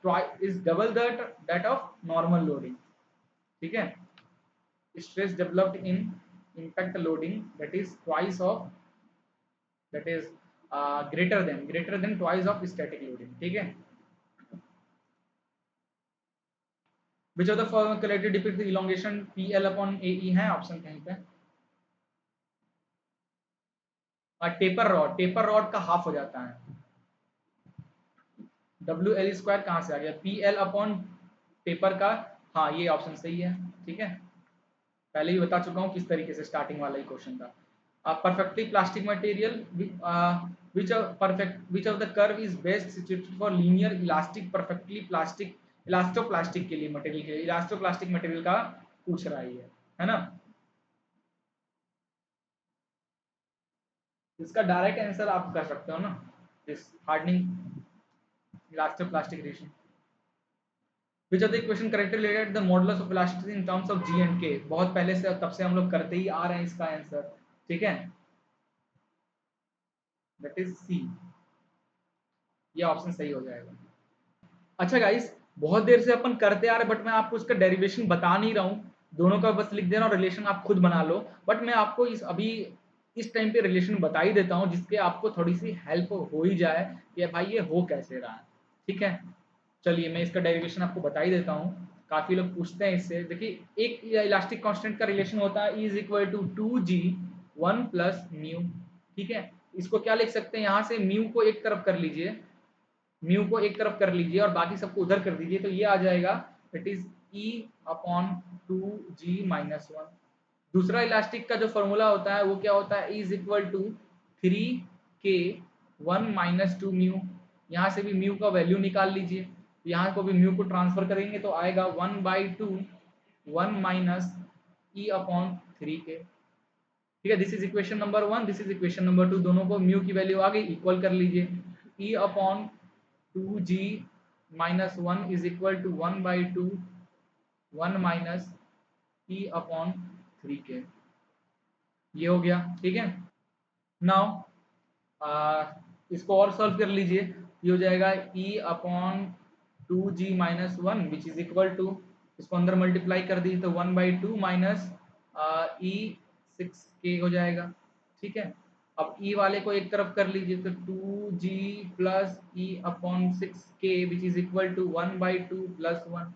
double that of normal loading. ठीक है, stress developed in impact loading that is twice of, that is greater than twice of static loading। ठीक है, which of the following correctly depicts the elongation PL upon AE है ऑप्शन कहीं पे, टेपर रॉड का हाफ हो जाता है, WL² कहाँ से आ गया, PL अपॉन टेपर का, हाँ ये ऑप्शन सही है। ठीक है, पहले ही बता चुका हूँ किस तरीके से, स्टार्टिंग वाला ही क्वेश्चन था। Perfectly plastic material, which of the curve is best situated for linear elastic perfectly plastic, elastoplastic के लिए मटेरियल, के लिए इलास्टोप्लास्टिक मटेरियल का पूछ रहा है ना। इसका डायरेक्ट आंसर आप कर सकते हो ना, this hardening elastoplastic relation. Which of the equation correctly related the modulus of elasticity in terms of G and K, बहुत पहले से तब से हम लोग करते ही आ रहे हैं इसका आंसर। ठीक है, दैट इज सी, ये ऑप्शन सही हो जाएगा। अच्छा गाइस, बहुत देर से अपन करते आ रहे, बट मैं आपको इसका डेरिवेशन बता नहीं रहा हूँ, दोनों का बस लिख देना और रिलेशन आप खुद बना लो, बट मैं आपको इस टाइम पे रिलेशन बता ही देता हूँ जिसके आपको थोड़ी सी हेल्प हो ही जाए कि भाई ये हो कैसे रहा है। ठीक है, चलिए मैं इसका डेरिवेशन आपको बता ही देता हूँ, काफी लोग पूछते हैं इससे। देखिए, एक इलास्टिक कांस्टेंट का रिलेशन होता है E = 2G 1 + म्यू। ठीक है, इसको क्या लिख सकते हैं, यहाँ से म्यू को एक तरफ कर लीजिए, म्यू को एक तरफ कर लीजिए और बाकी सबको उधर कर दीजिए, तो ये आ जाएगा इट इज E/2G-1। दूसरा इलास्टिक का जो फॉर्मूला होता है वो क्या होता है, E = 3K 1 - 2 म्यू, यहाँ से भी म्यू का वैल्यू निकाल लीजिए, यहाँ को भी म्यू को ट्रांसफर करेंगे तो आएगा 1/2 1 - E/3K। ठीक है, this is equation number 1, this is equation number 2, दोनों को म्यू की वैल्यू आ गई, इक्वल कर लीजिए। E/2G-1 is equal to 1/2 1 - E/3K, ये हो गया। ठीक है, नाउ इसको और सॉल्व कर लीजिए, ये हो जाएगा E/2G-1 which is equal to, इसको अंदर मल्टीप्लाई कर दीजिए तो 1/2 E/6K हो जाएगा। ठीक है, अब E वाले को एक तरफ कर लीजिए तो 2G + E/6K which is equal to 1/2 + 1।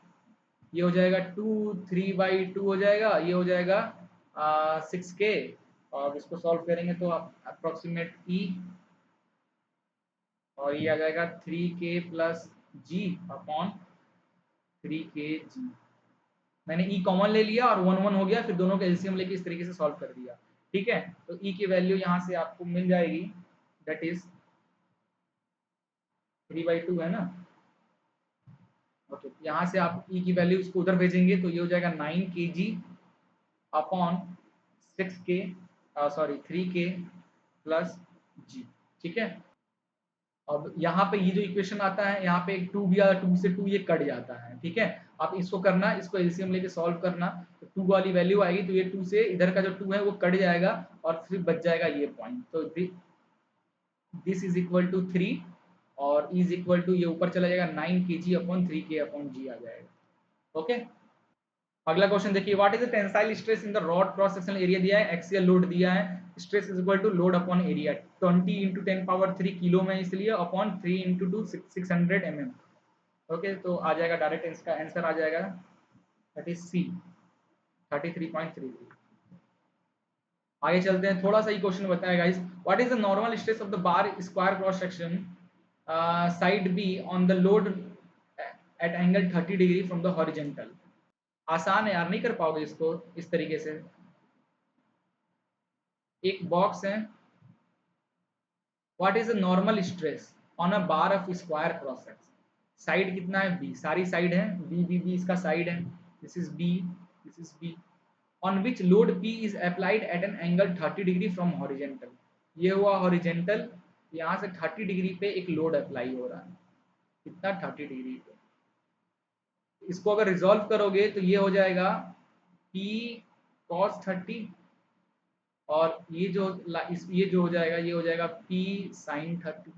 ये हो जाएगा 2 3/2 हो जाएगा, ये हो जाएगा 6k। और इसको सॉल्व करेंगे तो आप अप्रोक्सीमेट ई, और ये आ जाएगा 3k प्लस जी अपॉन 3k g। मैंने ई कॉमन ले लिया और 1 1 हो गया, फिर दोनों का एलसीएम लेके इस तरीके से सॉल्व कर दिया। ठीक है, तो ई की वैल्यू यहाँ से आपको मिल जाएगी, दैट इज 3/2 है ना। ओके, यहाँ से आप ई की वैल्यू इसको उधर भेजेंगे तो ये हो जाएगा 9 kg upon 6k, sorry 3k plus G. ठीक है, अब यहाँ पे ये जो इक्वेशन आता है, यहाँ पे एक 2 भी आ, 2 से 2 ये कट जाता है। ठीक है, आप इसको करना, इसको एलसीएम लेके सॉल्व करना, तो 2 वाली वैल्यू आएगी तो ये 2 से इधर का जो 2 है वो कट जाएगा और फिर बच जाएगा ये पॉइंट। तो दिस इज इक्वल टू 3 और इज इक्वल टू ये ऊपर चला जाएगा 9 kg upon 3k upon G आ जाएगा। ओके, अगला क्वेश्चन देखिए, what is the tensile stress in the rod cross sectional area दिया है, एक्सियल लोड दिया है, stress is equal to load upon area 20 × 10³ kilo में, इसलिए अपॉन 3 × 2 600 mm। ओके, तो आ जाएगा डायरेक्ट, इसका आंसर आ जाएगा दैट इज सी 33.33। आगे चलते हैं, थोड़ा सा ही क्वेश्चन बताया guys, what is the normal stress of the bar square cross section side be on the load at angle 30° from the horizontal. आसान है यार, नहीं कर पाओगे इसको इस तरीके से। एक बॉक्स है, what is the normal stress on a bar of square cross section, side कितना है बी, सारी साइड है बी बी बी, इसका साइड है, this is B, this is B, on which load P is applied at an angle 30° from horizontal. ये हुआ हॉरिजेंटल, यहाँ से 30° पे एक लोड अप्लाई हो रहा है, कितना 30° पे। इसको अगर रिजॉल्व करोगे तो ये हो जाएगा P cos 30, और ये जो हो जाएगा ये हो जाएगा P sin 30।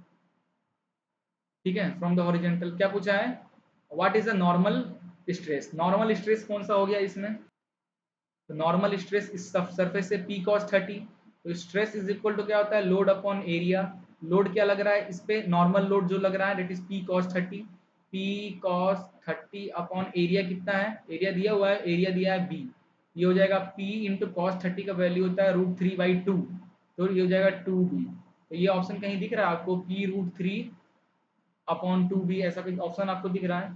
ठीक है, फ्रॉम द हॉरिजेंटल क्या पूछा है, what is the normal stress, normal stress कौन सा हो गया इसमें, तो नॉर्मल स्ट्रेस इस सरफेस से P cos 30, तो स्ट्रेस इज इक्वल टू क्या होता है, लोड अपॉन एरिया। लोड क्या लग रहा है इस पे, नॉर्मल लोड जो लग रहा है that is P cos 30, P cos 30 upon area कितना है, एरिया दिया हुआ है, एरिया दिया है B, ये हो जाएगा P इंटू cos 30 का वैल्यू होता है √3/2, तो ये हो जाएगा 2B। तो ये ऑप्शन कहीं दिख रहा है आपको, P √3/2B, ऐसा कोई ऑप्शन आपको दिख रहा है।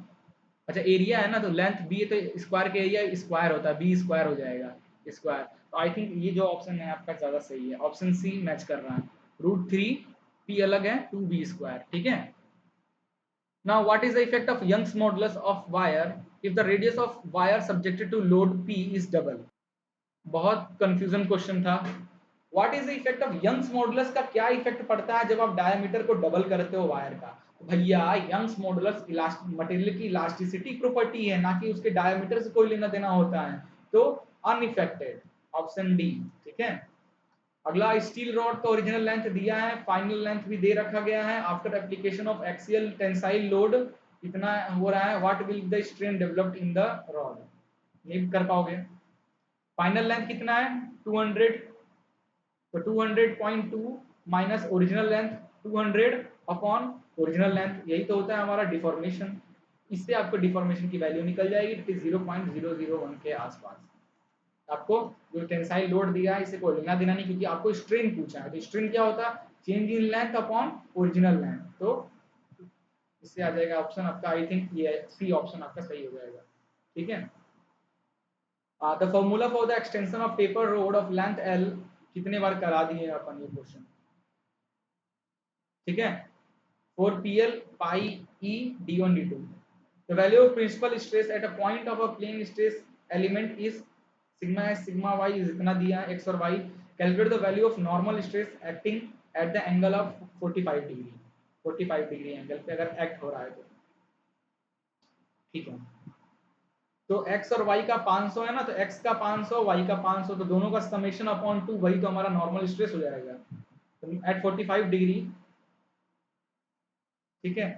अच्छा, एरिया है ना, तो लेंथ बी है तो स्क्वायर के एरिया स्क्वायर होता है, बी स्क्वायर हो जाएगा स्क्वायर। तो आई थिंक ये जो ऑप्शन है आपका ज़्यादा सही है, ऑप्शन सी मैच कर रहा है, √3, पी अलग है 2B²। ठीक है, now what is the effect of Young's modulus of wire if the radius of wire subjected to load P is double. बहुत कंफ्यूजन क्वेश्चन था। What is the effect of Young's modulus का क्या इफेक्ट पड़ता है जब आप डायमीटर को डबल करते हो वायर का, तो भैया यंग्स मॉडुलस मटेरियल की इलास्टिसिटी प्रॉपर्टी है, ना कि उसके डायमीटर से कोई लेना देना होता है, तो अनइफेक्टेड, ऑप्शन डी। ठीक है, अगला, स्टील रॉड का ओरिजिनल लेंथ दिया है, फाइनल लेंथ भी दे रखा गया है, after application of axial tensile load कितना हो रहा है, what will the strain developed in the rod, नहीं कर पाओगे। फाइनल लेंथ कितना है 200, तो 200.2 minus original length 200 upon original length, यही तो होता है हमारा डिफॉर्मेशन। इससे आपको डिफॉर्मेशन की वैल्यू निकल जाएगी 0.001 के आसपास। आपको जो टेंसाइल लोड दिया है इसे कोई लेना देना नहीं, क्योंकि आपको स्ट्रेन पूछा है, तो स्ट्रेन क्या होता है, change in length upon original length, तो इससे आ जाएगा ऑप्शन आपका, आई थिंक ये सी ऑप्शन आपका सही हो जाएगा। ठीक है, the formula for the extension of taper road of length L, कितने बार करा दिए अपन ये क्वेश्चन। ठीक है, 4PL pi E d1 d2, the value of principal stress at a point of a plane stress element is sigma s sigma y is इतना दिया है x और y, calculate the value of normal stress acting at the angle of 45 degree angle पे अगर एक्ट हो रहा है तो। ठीक है, तो x और y का 500 है ना, तो x का 500 y का 500, तो दोनों का समेशन अपॉन 2, वही तो हमारा नॉर्मल स्ट्रेस हो जाएगा, तो एट 45 डिग्री। ठीक है,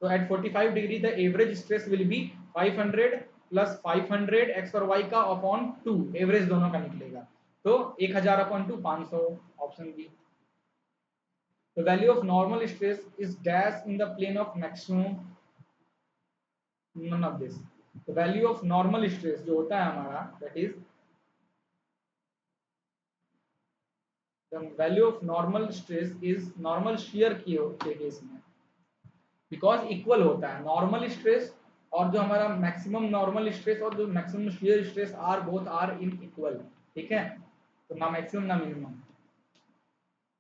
तो at 45 degree the average stress will be 500 plus 500 X और वाई का अपॉन 2, एवरेज दोनों का निकलेगा, तो 1000 upon 2 500, option B. The value of normal stress is dash in the plane of maximum, none of this. तो वैल्यू ऑफ नॉर्मल स्ट्रेस जो होता है हमारा, that is the value of normal stress is normal shear के केस में, बिकॉज इक्वल होता है नॉर्मल स्ट्रेस और जो हमारा मैक्सिमम नॉर्मल स्ट्रेस और जो maximum shear stress are both are in equal, ठीक है, तो ना मैक्सिमम ना minimum.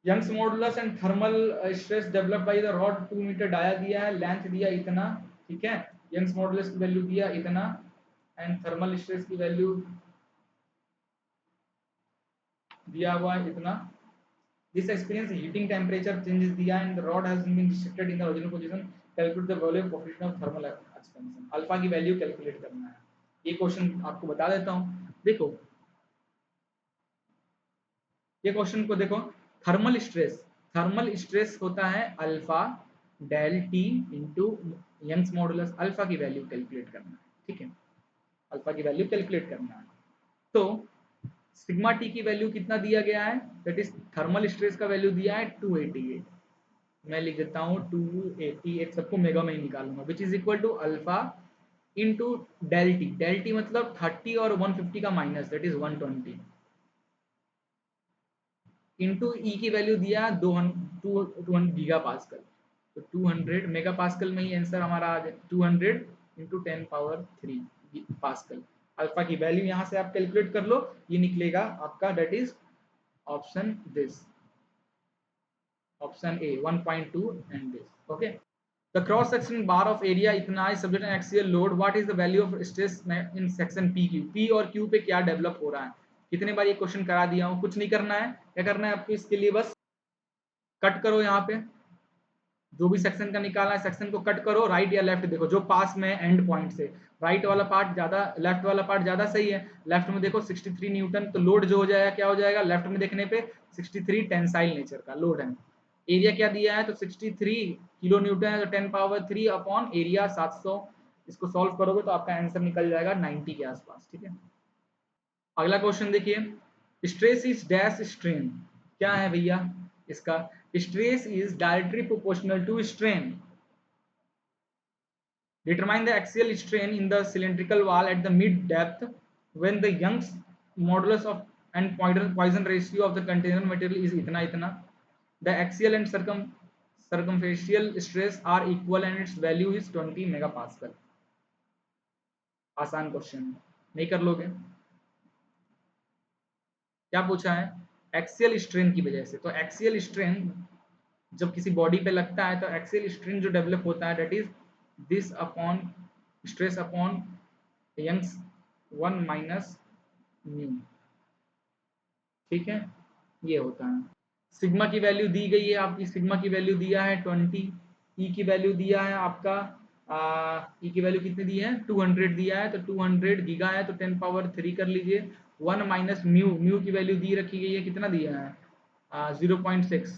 Young's modulus and thermal stress develop by the rod 2 metre dia दिया है, लेंथ दिया इतना, ठीक है, यंग्स मॉडुलस की वैल्यू दिया इतना एंड थर्मल स्ट्रेस की वैल्यू दिया हुआ है इतना। This experience heating temperature changes दिया and the rod has been shifted in the original position, calculate the value of coefficient of thermal expansion. Alpha की वैल्यू कैलकुलेट करना है। ये क्वेश्चन आपको बता देता हूं, देखो ये क्वेश्चन को देखो। थर्मल स्ट्रेस होता है alpha del T into Young's modulus, alpha की वैल्यू कैलकुलेट करना है, ठीक है, अल्फा की वैल्यू कैलकुलेट करना है। तो सिग्मा टी की वैल्यू कितना दिया गया है, दैट इज थर्मल स्ट्रेस का वैल्यू दिया है 288, मैं लिख देता हूँ 288, सबको मेगा में ही निकालूंगा, which is equal to alpha into del T मतलब 30 और 150 का minus, that is 120 into E की वैल्यू दिया 200 गीगा पास्कल, तो 200 मेगा पास्कल में ही आंसर हमारा आ जाए, 200 इंटू 10 पावर 3 पास्कल। अल्फा की वैल्यू यहाँ से आप कैलकुलेट कर लो, ये निकलेगा आपका, that is option this, option A 1.2 and this, okay. The cross section bar of area इतना है, subject and axial load, what is the value of stress in section PQ, P और Q पे क्या डेवलप हो रहा है। कितने बार ये क्वेश्चन करा दिया हूँ, कुछ नहीं करना है, क्या करना है आपको इसके लिए, बस कट करो यहाँ पे जो भी सेक्शन का निकालना है, सेक्शन को कट करो, राइट या लेफ्ट देखो जो पास में एंड पॉइंट से, राइट वाला पार्ट ज्यादा, लेफ्ट वाला पार्ट ज्यादा सही है। लेफ्ट में देखो 63 न्यूटन, तो लोड जो हो जाएगा क्या हो जाएगा, लेफ्ट में देखने पे 63 टेंसाइल नेचर का लोड है। एरिया क्या दिया है, तो 63 किलो न्यूटन है, तो 10 पावर 3 अपॉन एरिया 700, इसको सॉल्व करोगे तो आपका आंसर निकल जाएगा 90 के आसपास, ठीक है। अगला क्वेश्चन देखिए, स्ट्रेस इज डैश स्ट्रेन, क्या है भैया इसका, stress is directly proportional to strain, determine the axial strain in the cylindrical wall at the mid depth when the Young's modulus of and Poisson ratio of the container material is इतना इतना, the axial and circumferential stress are equal and its value is 20 megapascal। आसान क्वेश्चन है, नहीं कर लोगे, क्या पूछा है, एक्सियल स्ट्रेन की वजह से, तो एक्सियल स्ट्रेन जब किसी बॉडी पे लगता है तो एक्सियल स्ट्रेन जो डेवलप होता है, that is this upon stress upon Young's 1 minus nu, ठीक है, ये होता है। सिग्मा की वैल्यू दी गई है आपकी, सिग्मा की वैल्यू दिया है 20, ई की वैल्यू दिया है आपका, ई की वैल्यू कितनी दी है 200 दिया है, तो 200 गीगा है, तो 10 पावर 3 कर लीजिए, 1 माइनस म्यू, म्यू की वैल्यू दी रखी गई है, कितना दिया है 0.6,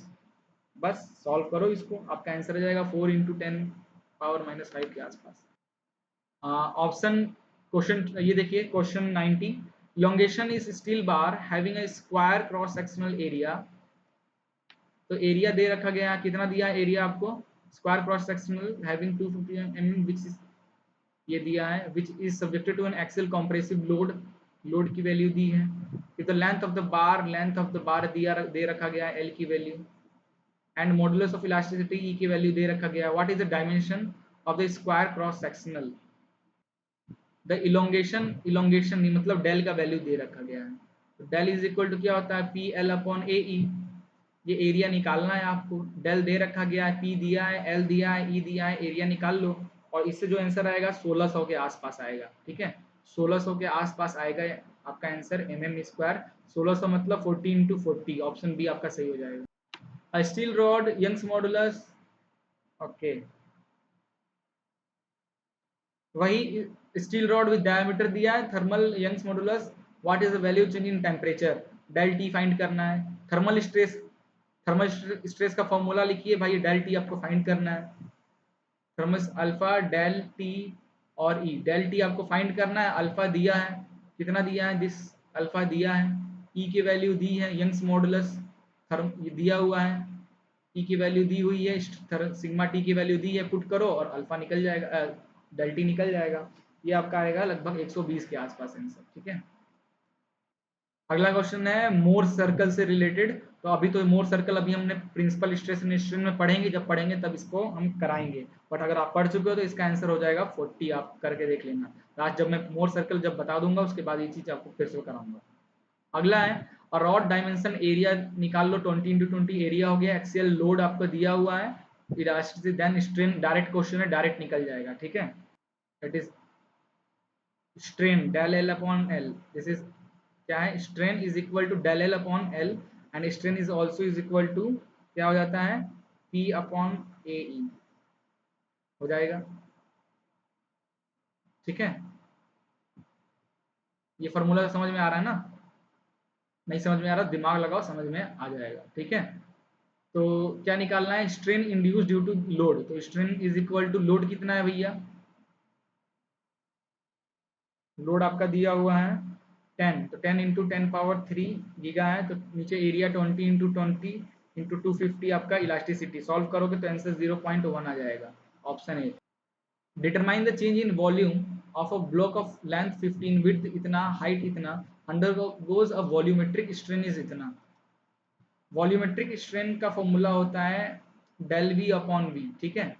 बस सॉल्व करो इसको, आपका आंसर आ जाएगा 4 इंटू 10 पावर-5 के आसपास। ऑप्शन क्वेश्चन ये देखिए, question 90, elongation is steel bar having a square cross sectional area, तो एरिया दे रखा गया, कितना दिया है एरिया आपको, square cross sectional having 250 mm which is, ये दिया है, which is subjected to an axial compressive load, load की वैल्यू दी है, तो length of the bar, length of the bar दिया दे रखा गया है, एल की value, and modulus of elasticity ई की वैल्यू दे रखा गया है, what is the dimension of the square cross sectional, the elongation नहीं मतलब डेल का वैल्यू दे रखा गया है, तो डेल इज इक्वल टू क्या होता है पी एल अपॉन ए ई, ये एरिया निकालना है आपको, डेल दे रखा गया है, पी दिया है, एल दिया है, ई दिया है, एरिया निकाल लो, और इससे जो आंसर आएगा 1600 के आसपास आएगा, ठीक है, 1600 के आसपास आएगा आपका आंसर, mm स्क्वायर, 1600 मतलब 40 इंटू 40, ऑप्शन बी आपका सही हो जाएगा। Steel rod Young's modulus, okay, वही स्टील रॉड विद डायमीटर दिया है, thermal Young's modulus, what is the value change in temperature, del T find करना है, थर्मल स्ट्रेस, थर्मल स्ट्रेस का फॉर्मूला लिखिए भाई, डेल टी आपको फाइंड करना है, थर्मस अल्फा डेल टी और ई, डेल टी आपको फाइंड करना है, अल्फा दिया है, कितना दिया है, दिस अल्फा दिया है, ई की वैल्यू दी है, यंग्स मॉडुलस थर्म दिया हुआ है, ई की वैल्यू दी हुई है, सिग्मा टी की वैल्यू दी है, पुट करो और अल्फा निकल जाएगा, डेल टी निकल जाएगा। ये आपका आएगा लगभग 120 के आसपास आंसर, ठीक है। अगला क्वेश्चन है मोर सर्कल से रिलेटेड। तो अभी तो मोर सर्कल अभी हमने प्रिंसिपल स्ट्रेस एंड स्ट्रेन में पढ़ेंगे, जब पढ़ेंगे तब इसको हम कराएंगे, बट अगर आप पढ़ चुके हो तो इसका आंसर हो जाएगा 40। आप करके देख लेना लास्ट, जब मैं मोर सर्कल जब बता दूंगा उसके बाद ये चीज आपको फिर से कराऊंगा। अगला है रॉड डायमेंशन एरिया निकाल लो, 20x20 एरिया हो गया, एक्सियल लोड आपको दिया हुआ है, elasticity then strain, direct question है, डायरेक्ट निकल जाएगा, ठीक है। That is strain del L upon L, this is क्या है, strain is equal to del L upon L, and strain is also is equal to क्या हो जाता है, पी अपॉन ए ई हो जाएगा, ठीक है। ये फॉर्मूला समझ में आ रहा है ना, नहीं समझ में आ रहा दिमाग लगाओ, समझ में आ जाएगा, ठीक है। तो क्या निकालना है, strain induce due to load, तो strain is equal to load कितना है भैया, लोड आपका दिया हुआ है 10, तो 10 इंटू 10 पावर 3 गीगा है, तो नीचे एरिया 20x20 इंटू 250 आपका इलास्टिसिटी, सॉल्व करोगे तो आंसर 0.1 आ जाएगा, option A. Determine the change in volume of a block of length 15, width इतना, हाइट इतना, undergoes a volumetric strain is इतना। वॉल्यूमेट्रिक स्ट्रेन का फॉर्मूला होता है डेल वी अपॉन वी, ठीक है।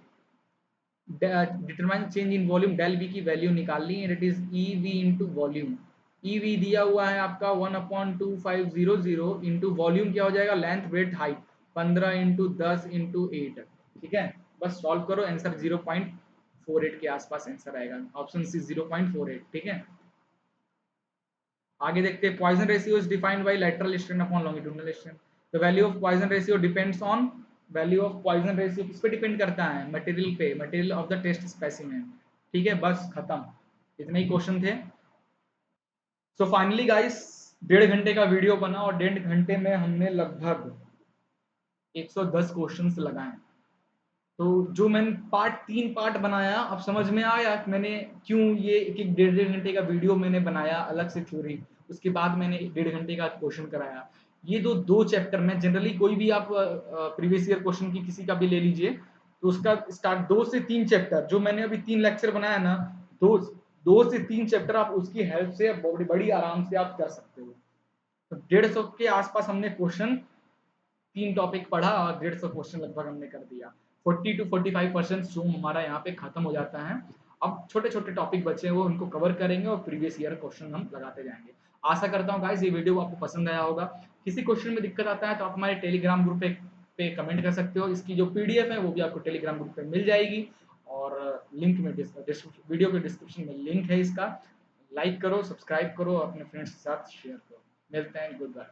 Determine change in volume, del V की वैल्यू निकालनी है, it is E V into volume. E V दिया हुआ है आपका 1/2500 इंटू वॉल्यूम क्या हो जाएगा, length breadth height, 15 into 10 into 8, ठीक है। बस सॉल्व करो, आंसर 0.48 के आसपास आंसर आएगा, ऑप्शन सी 0.48, ठीक है। आगे देखते हैं, Poisson ratio is defined by lateral strain upon longitudinal strain. The value of Poisson ratio depends on, value of Poisson ratio किस पे डिपेंड करता है, मटेरियल पे, material of the test specimen, ठीक है। बस खत्म, इतने ही क्वेश्चन थे। सो फाइनली गाइस 1.5 घंटे का वीडियो बना और 1.5 घंटे में हमने लगभग 110 क्वेश्चंस लगाए। तो जो मैंने तीन पार्ट बनाया, अब समझ में आया कि मैंने क्यों ये एक एक 1.5 घंटे का वीडियो मैंने बनाया अलग से थ्योरी, उसके बाद मैंने 1.5 घंटे का क्वेश्चन कराया। ये दो चैप्टर में जनरली कोई भी आप प्रीवियस ईयर क्वेश्चन की किसी का भी ले लीजिए, तो उसका स्टार्ट 2 से 3 चैप्टर, जो मैंने अभी 3 लेक्चर बनाया ना, दो 2 से 3 चैप्टर आप उसकी हेल्प से बड़ी आराम से आप कर सकते हो। तो 150 के आसपास हमने क्वेश्चन, 3 टॉपिक पढ़ा और 150 क्वेश्चन लगभग हमने कर दिया। 40 to 45% जूम हमारा यहाँ पे खत्म हो जाता है। अब छोटे छोटे टॉपिक बचे हैं वो उनको कवर करेंगे और प्रीवियस ईयर क्वेश्चन हम लगाते जाएंगे। आशा करता हूँ गाइस ये वीडियो आपको पसंद आया होगा। किसी क्वेश्चन में दिक्कत आता है तो आप हमारे टेलीग्राम ग्रुप पे कमेंट कर सकते हो। इसकी जो पीडीएफ है वो भी आपको टेलीग्राम ग्रुप पे मिल जाएगी और लिंक में वीडियो के डिस्क्रिप्शन में लिंक है इसका। लाइक करो, सब्सक्राइब करो, अपने फ्रेंड्स के साथ शेयर करो। मिलते हैं, गुड बाय।